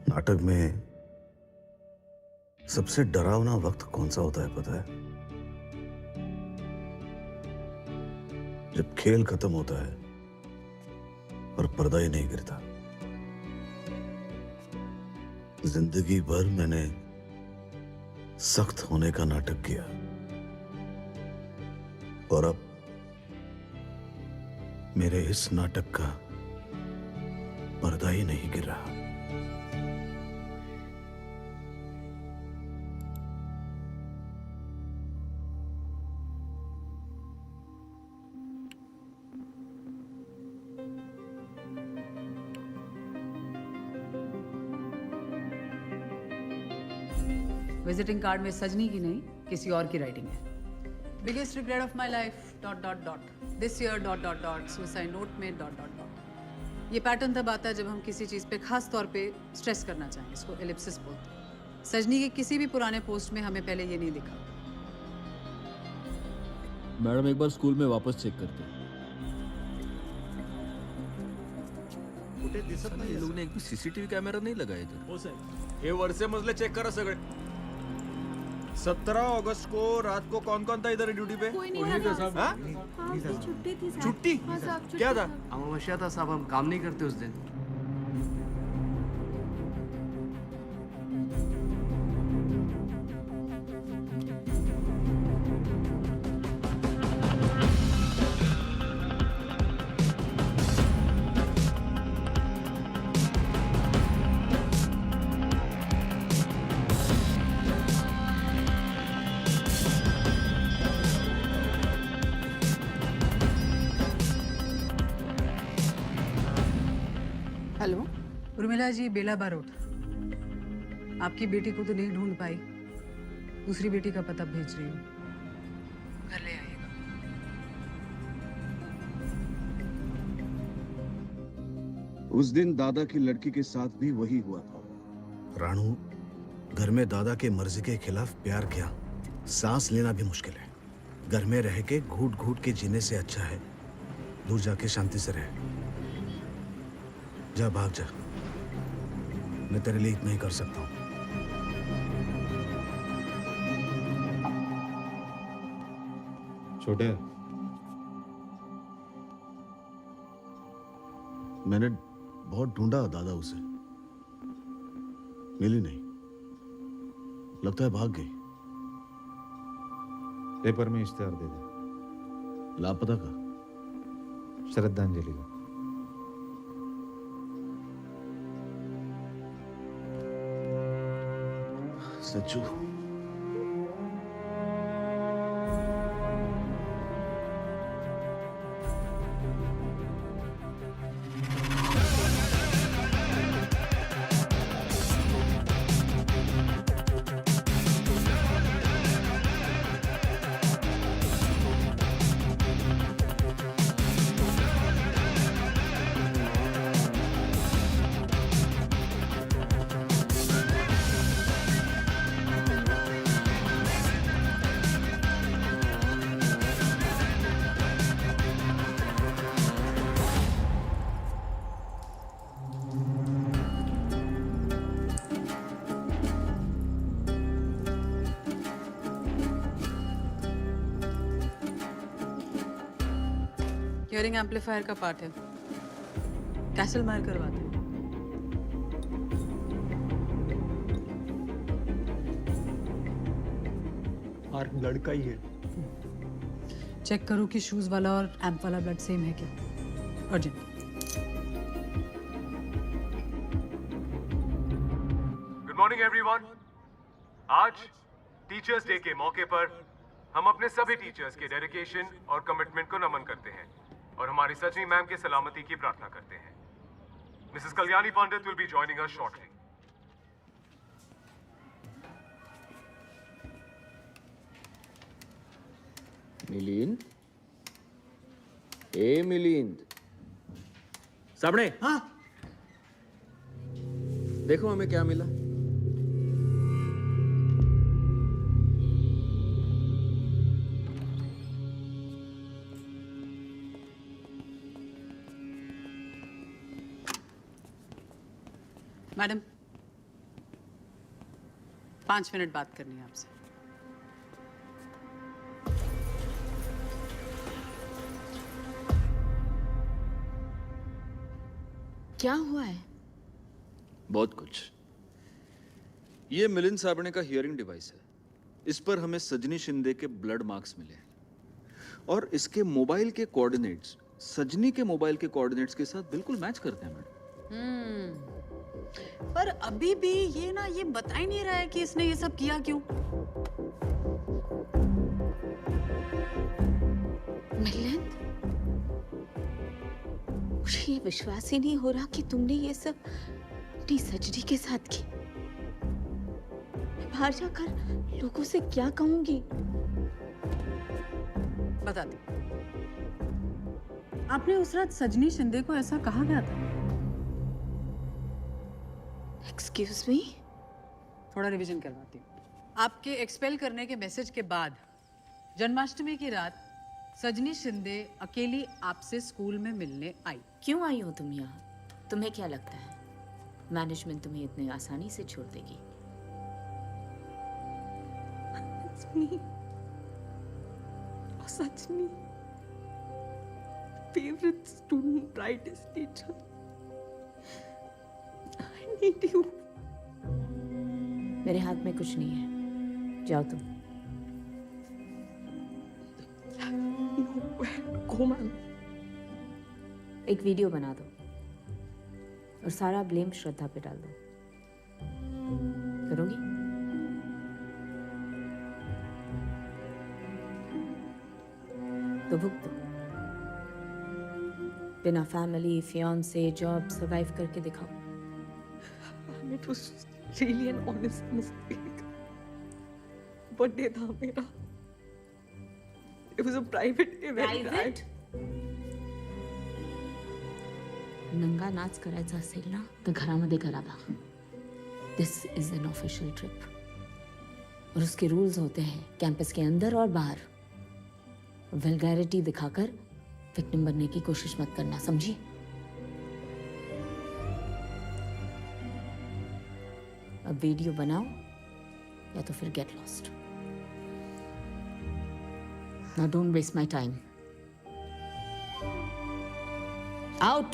नाटक में सबसे डरावना वक्त कौन सा होता है पता है? जब खेल खत्म होता है और पर्दा ही नहीं गिरता. जिंदगी भर मैंने सख्त होने का नाटक किया और अब मेरे इस नाटक का पर्दा ही नहीं गिर रहा. विजिटिंग कार्ड में सजनी की नहीं, किसी और की राइटिंग है. Biggest regret of my life ... this year ... suicide note में ... ये पैटर्न तब आता है जब हम किसी चीज़ पे खास तौर पे स्ट्रेस करना चाहें. इसको एलिप्सिस बोलते हैं. सजनी के किसी भी पुराने पोस्ट में हमें पहले ये नहीं दिखा. मैडम एक बार स्कूल में वापस चेक करते. कुठे दिसत नाही. लोगों ने एक भी सीसीटीवी कैमरा नहीं लगाया इधर. हो सर, हे वरचे मजले चेक करा सगळे. 17 अगस्त को रात को कौन कौन था इधर ड्यूटी पे? कोई नहीं था साहब. हाँ, छुट्टी थी साहब. छुट्टी? हाँ साहब, छुट्टी क्या था? था. था साहब, हम काम नहीं करते उस दिन. हेलो उर्मिला जी, बेला बारोट। आपकी बेटी को तो नहीं ढूंढ पाई, दूसरी बेटी का पता भेज रही हूँ, घर ले आइएगा। उस दिन दादा की लड़की के साथ भी वही हुआ था। रानू, घर में दादा के मर्जी के खिलाफ प्यार किया, सांस लेना भी मुश्किल है। घर में रह के घूट घूट के जीने से अच्छा है दूर जाके शांति से रहे। जा, भाग जा, मैं तेरे लिए इतना ही कर सकता हूँ। छोटे, मैंने बहुत ढूंढा दादा, उसे मिली नहीं, लगता है भाग गई। पेपर में इश्तेहार दे दे। लापता का? श्रद्धांजलि का। सच्चू, हियरिंग एम्पलीफायर का पार्ट है, कैसल मार करवाते हैं। मार्क ब्लड का ही है। चेक करो कि शूज वाला और एम्प वाला ब्लड सेम है क्या, अर्जेंट। Good morning everyone. आज टीचर्स डे के मौके पर हम अपने सभी टीचर्स के डेडिकेशन और कमिटमेंट को नमन करते हैं और हमारी सजनी मैम के सलामती की प्रार्थना करते हैं। Mrs Kalyani Pandit will be joining us shortly. Milind, ए मिलिंद, सामने। हाँ, देखो हमें क्या मिला। मैडम, 5 मिनट बात करनी है आपसे। क्या हुआ है? बहुत कुछ। ये मिलिंद साबणे का हियरिंग डिवाइस है। इस पर हमें सजनी शिंदे के ब्लड मार्क्स मिले हैं और इसके मोबाइल के कोऑर्डिनेट्स सजनी के मोबाइल के कोऑर्डिनेट्स के साथ बिल्कुल मैच करते हैं मैडम। पर अभी भी ये बता ही नहीं रहा है कि इसने ये सब किया क्यों। मिलिंद, मुझे ये विश्वास ही नहीं हो रहा कि तुमने ये सब अपनी सजनी के साथ की। मैं बाहर जाकर लोगों से क्या कहूंगी? बता दी, आपने उस रात सजनी शिंदे को ऐसा कहा गया था? एक्सक्यूज मी, थोड़ा रिवीजन करवाती हूँ। आपके एक्सपेल करने के मैसेज के बाद जन्माष्टमी की रात सजनी शिंदे अकेली आपसे स्कूल में मिलने आई। क्यों आई हो तुम यहाँ? तुम्हें क्या लगता है मैनेजमेंट तुम्हें इतनी आसानी से छोड़ देगी? सजनी, favorite student, brightest teacher. I need you. मेरे हाथ में कुछ नहीं है, जाओ तुम। Go, man. एक वीडियो बना दो और सारा ब्लेम श्रद्धा पे डाल दो। करोगी? तो भुगतो। बिना फैमिली, फियांसे, जॉब सर्वाइव करके दिखाओ। It was really an honest mistake. Birthday था मेरा। It was a private event. Private? नंगा नाच करायचा असेल ना तर घरामध्ये करावा। This is an official trip. और उसके रूल्स होते हैं कैंपस के अंदर और बाहर। वल्गैरिटी दिखाकर विक्टिम बनने की कोशिश मत करना, समझी? अब वीडियो बनाओ या तो फिर get lost. Now don't waste my time. Out.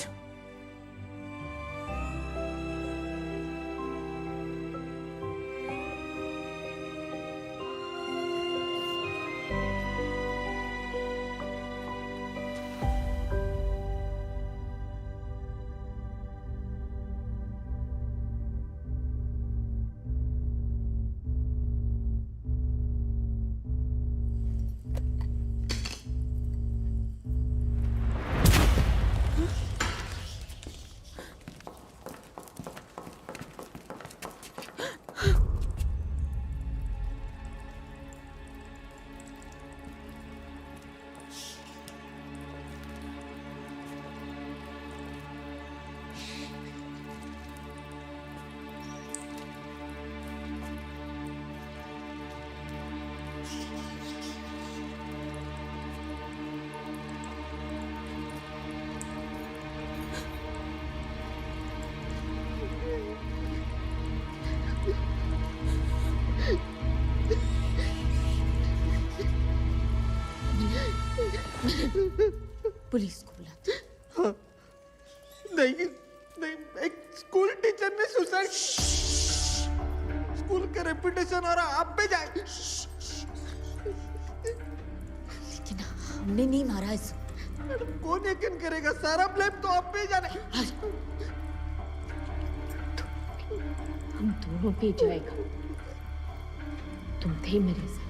Police को बुलाते। हाँ। नहीं नहीं, एक स्कूल टीचर ने सुसाइड, स्कूल का रेपुटेशन और आप पे जाए। लेकिन हमने नहीं मारा इसे। मैडम कौन यकीन करेगा, सारा ब्लेम तो आप पे जाने। हम दोनों पे जाएगा। तुम थे मेरे साथ।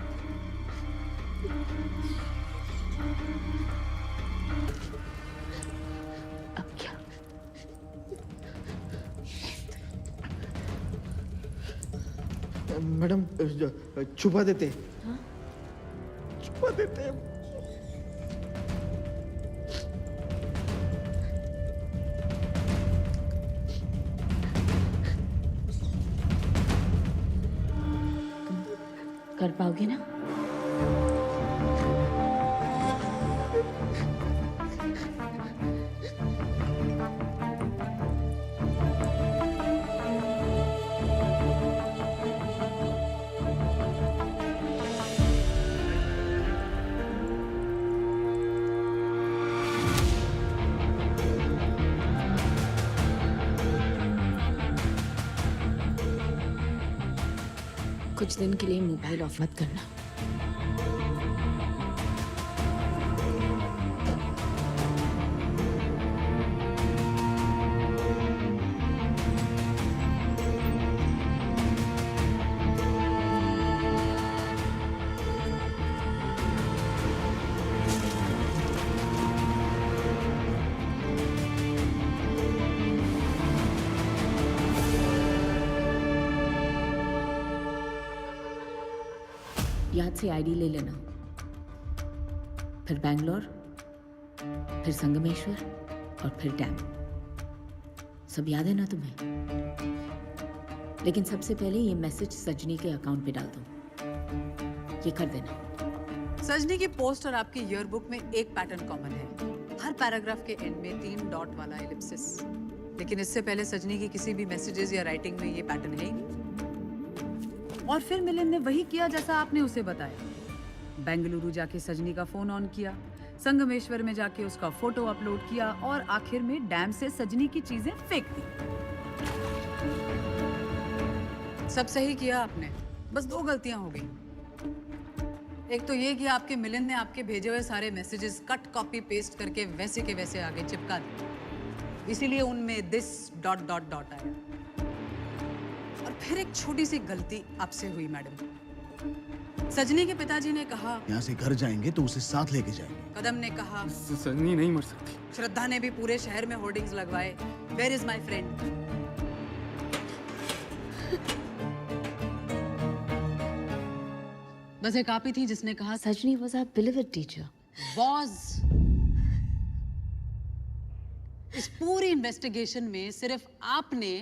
अब क्या? मैडम छुपा देते। हाँ? छुपा देते हैं। कर पाओगे ना? कुछ दिन के लिए मोबाइल ऑफ मत करना। याद से आईडी ले लेना। फिर बैंगलोर, फिर संगमेश्वर और फिर डैम। सब याद है ना तुम्हें? लेकिन सबसे पहले ये मैसेज सजनी के अकाउंट पे डाल दो। ये कर देना। सजनी की पोस्ट और आपकी ईयरबुक में एक पैटर्न कॉमन है। हर पैराग्राफ के एंड में 3 डॉट वाला एलिप्सिस। लेकिन इससे पहले सजनी की किसी भी मैसेजेस या राइटिंग में ये पैटर्न है ही नहीं। और फिर मिलिंद ने वही किया जैसा आपने उसे बताया। बेंगलुरु जाके सजनी का फोन ऑन किया, संगमेश्वर में जाके उसका फोटो अपलोड किया और आखिर में डैम से सजनी की चीजें फेंक दी। सब सही किया आपने, बस 2 गलतियां हो गई। एक तो ये कि आपके मिलिंद ने आपके भेजे हुए सारे मैसेजेस कट कॉपी पेस्ट करके वैसे के वैसे आगे चिपका दिए, इसीलिए उनमें दिस डॉट डॉट डॉट आया। और फिर एक छोटी सी गलती आपसे हुई मैडम। सजनी के पिताजी ने कहा, यहाँ से घर जाएंगे तो उसे साथ लेके जाएंगे। कदम ने कहा, सजनी नहीं मर सकती। श्रद्धा ने भी पूरे शहर में होर्डिंग्स लगवाए, वेयर इज माई फ्रेंड। बस एक आप ही थी जिसने कहा, सजनी was our beloved teacher. was। इस पूरी इन्वेस्टिगेशन में सिर्फ आपने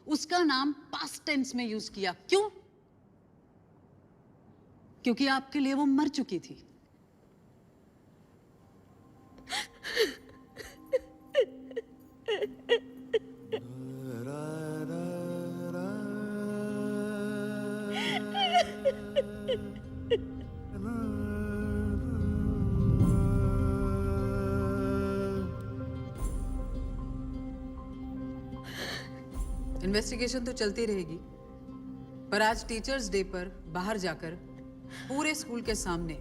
उसका नाम पास्ट टेंस में यूज किया। क्यों? क्योंकि आपके लिए वो मर चुकी थी। इन्वेस्टिगेशन तो चलती रहेगी, पर आज टीचर्स डे पर बाहर जाकर पूरे स्कूल के सामने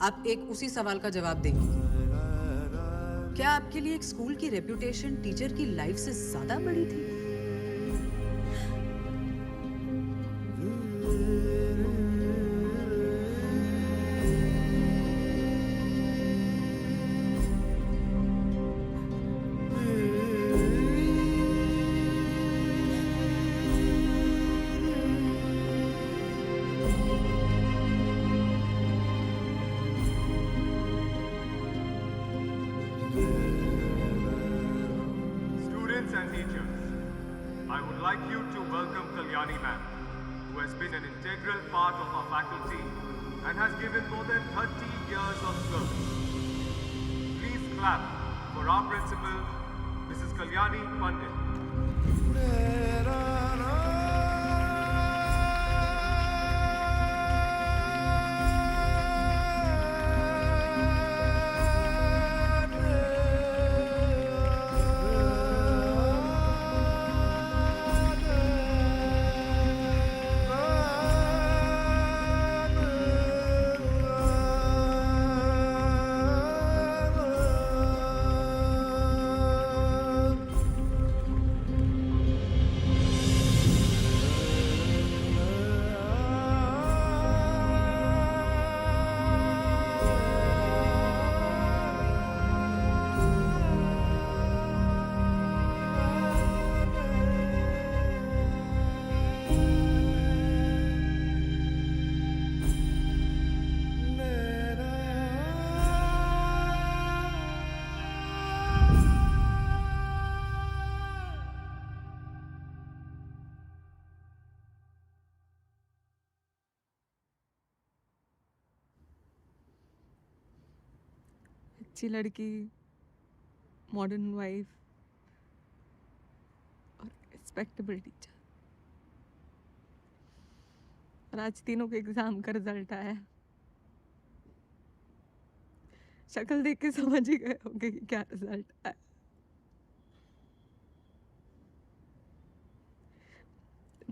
आप एक उसी सवाल का जवाब देंगे। क्या आपके लिए एक स्कूल की रेप्यूटेशन टीचर की लाइफ से ज्यादा बड़ी थी? Students and teachers, I would like you to welcome Kalyani ma'am, who has been an integral part of our faculty and has given more than 30 years of service. Please clap for our principal, Mrs. Kalyani Pandit. अच्छी लड़की, modern wife और respectable teacher. और आज तीनों के exam का result आया। शक्ल देख के समझ ही गए होंगे कि क्या रिजल्ट आया।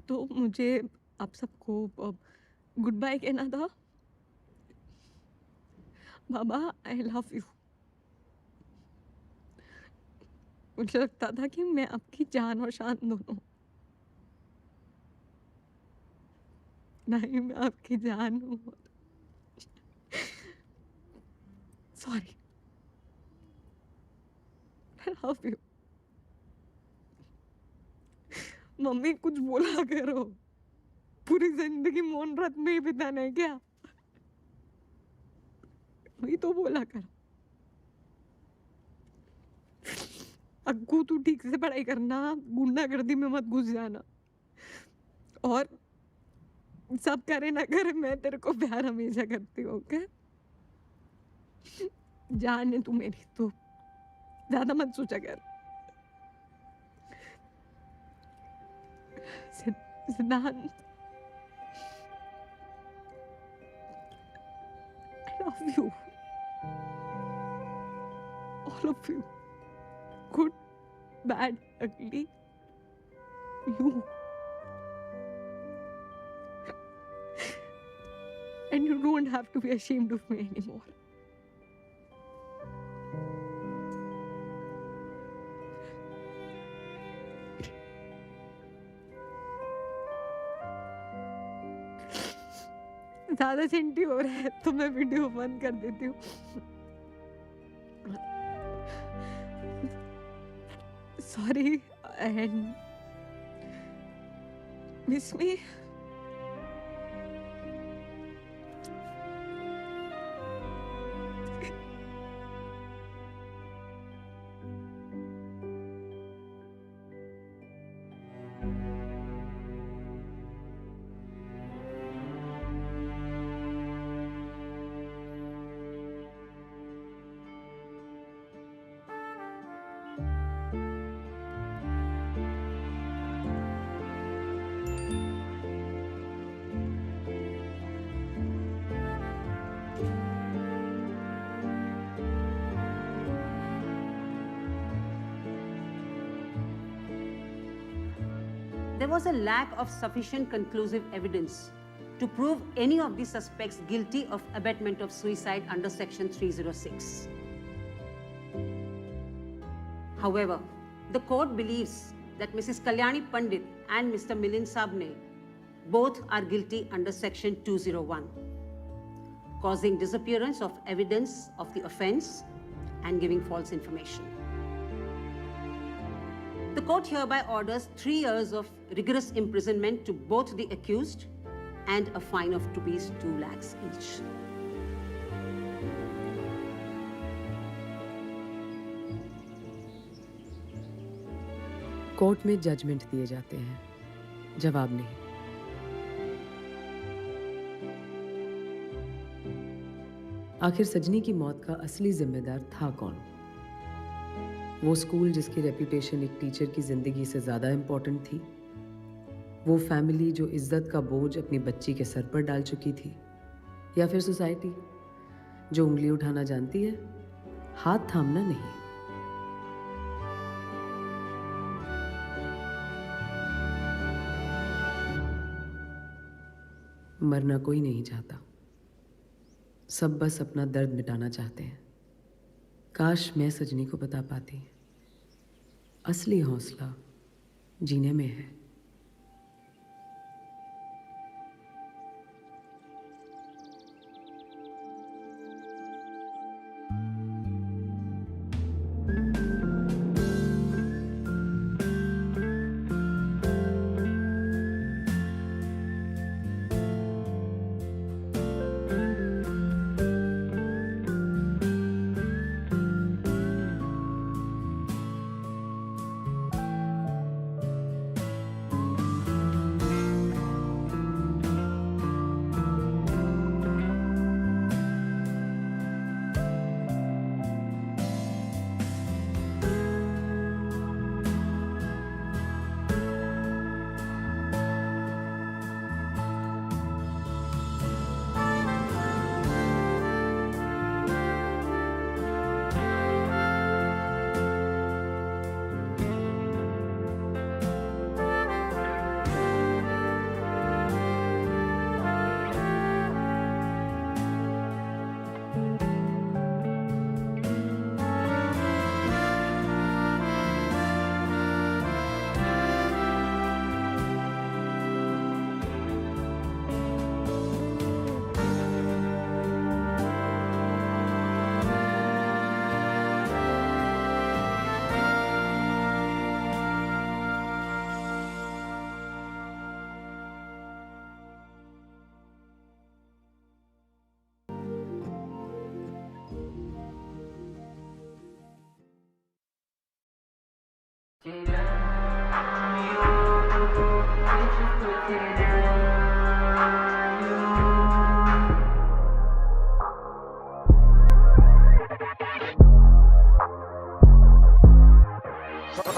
तो मुझे आप सबको गुड बाय कहना था। बाबा, आई लव यू। मुझे लगता था कि मैं आपकी जान और शान दोनों, नहीं मैं आपकी जान हूँ। Sorry, I love you. Mummy कुछ बोला करो, पूरी जिंदगी मौन व्रत में ही बिताना है क्या? वही तो बोला करो। अग्गू तू ठीक से पढ़ाई करना, गुंडागर्दी में मत घुस जाना। और सब करे ना करे, मैं तेरे को प्यार हमेशा करती हूँ। ओके, जान है तू मेरी, तो ज्यादा मत सोचा कर। सिद्धांत, I love you. All of you. Good, bad, ugly. You. And you don't have to be ashamed of me anymore. ज़्यादा चिंटी हो रहा है तो मैं वीडियो बंद कर देती हूँ। Sorry and miss me. There was a lack of sufficient conclusive evidence to prove any of the suspects guilty of abetment of suicide under Section 306. However, the court believes that Mrs. Kalyani Pandit and Mr. Milind Sabne both are guilty under Section 201, causing disappearance of evidence of the offense and giving false information. The court hereby orders 3 years of rigorous imprisonment to both the accused and a fine of Rs 2 lakhs each. Court में judgement दिए जाते हैं, जवाब नहीं। आखिर सजनी की मौत का असली जिम्मेदार था कौन? वो स्कूल जिसकी रेपुटेशन एक टीचर की जिंदगी से ज्यादा इंपॉर्टेंट थी? वो फैमिली जो इज्जत का बोझ अपनी बच्ची के सर पर डाल चुकी थी? या फिर सोसाइटी जो उंगली उठाना जानती है, हाथ थामना नहीं? मरना कोई नहीं चाहता, सब बस अपना दर्द मिटाना चाहते हैं। काश मैं सजनी को बता पाती, असली हौसला जीने में है।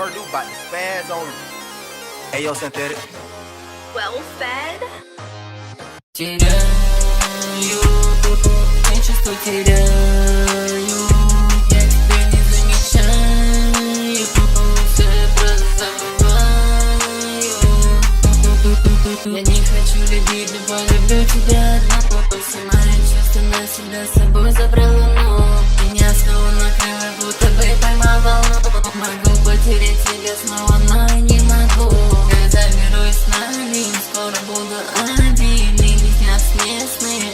Purdue about to spaz on you. Hey, yo, Synthetic. Well fed. Теряю, я чувство теряю, я тебя не замечаю, все просто забываю. Я не хочу любить, но полюблю тебя одного. Все мои чувства на себя с собой забрала, но меня снова накрыло, будто бы поймал волну. Могу потерять тебя снова, но я не могу. Я заберусь с нами, скоро буду один. И не снятся местные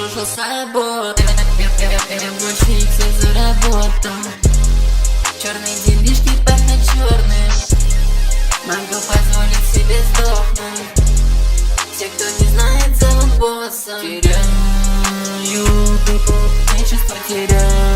дружил с собой. Я больше их все заработал. Черные делишки пахнут черным. Могу позволить себе сдохнуть. Те, кто не знает, зовут боссом. Теряю, я чувство теряю.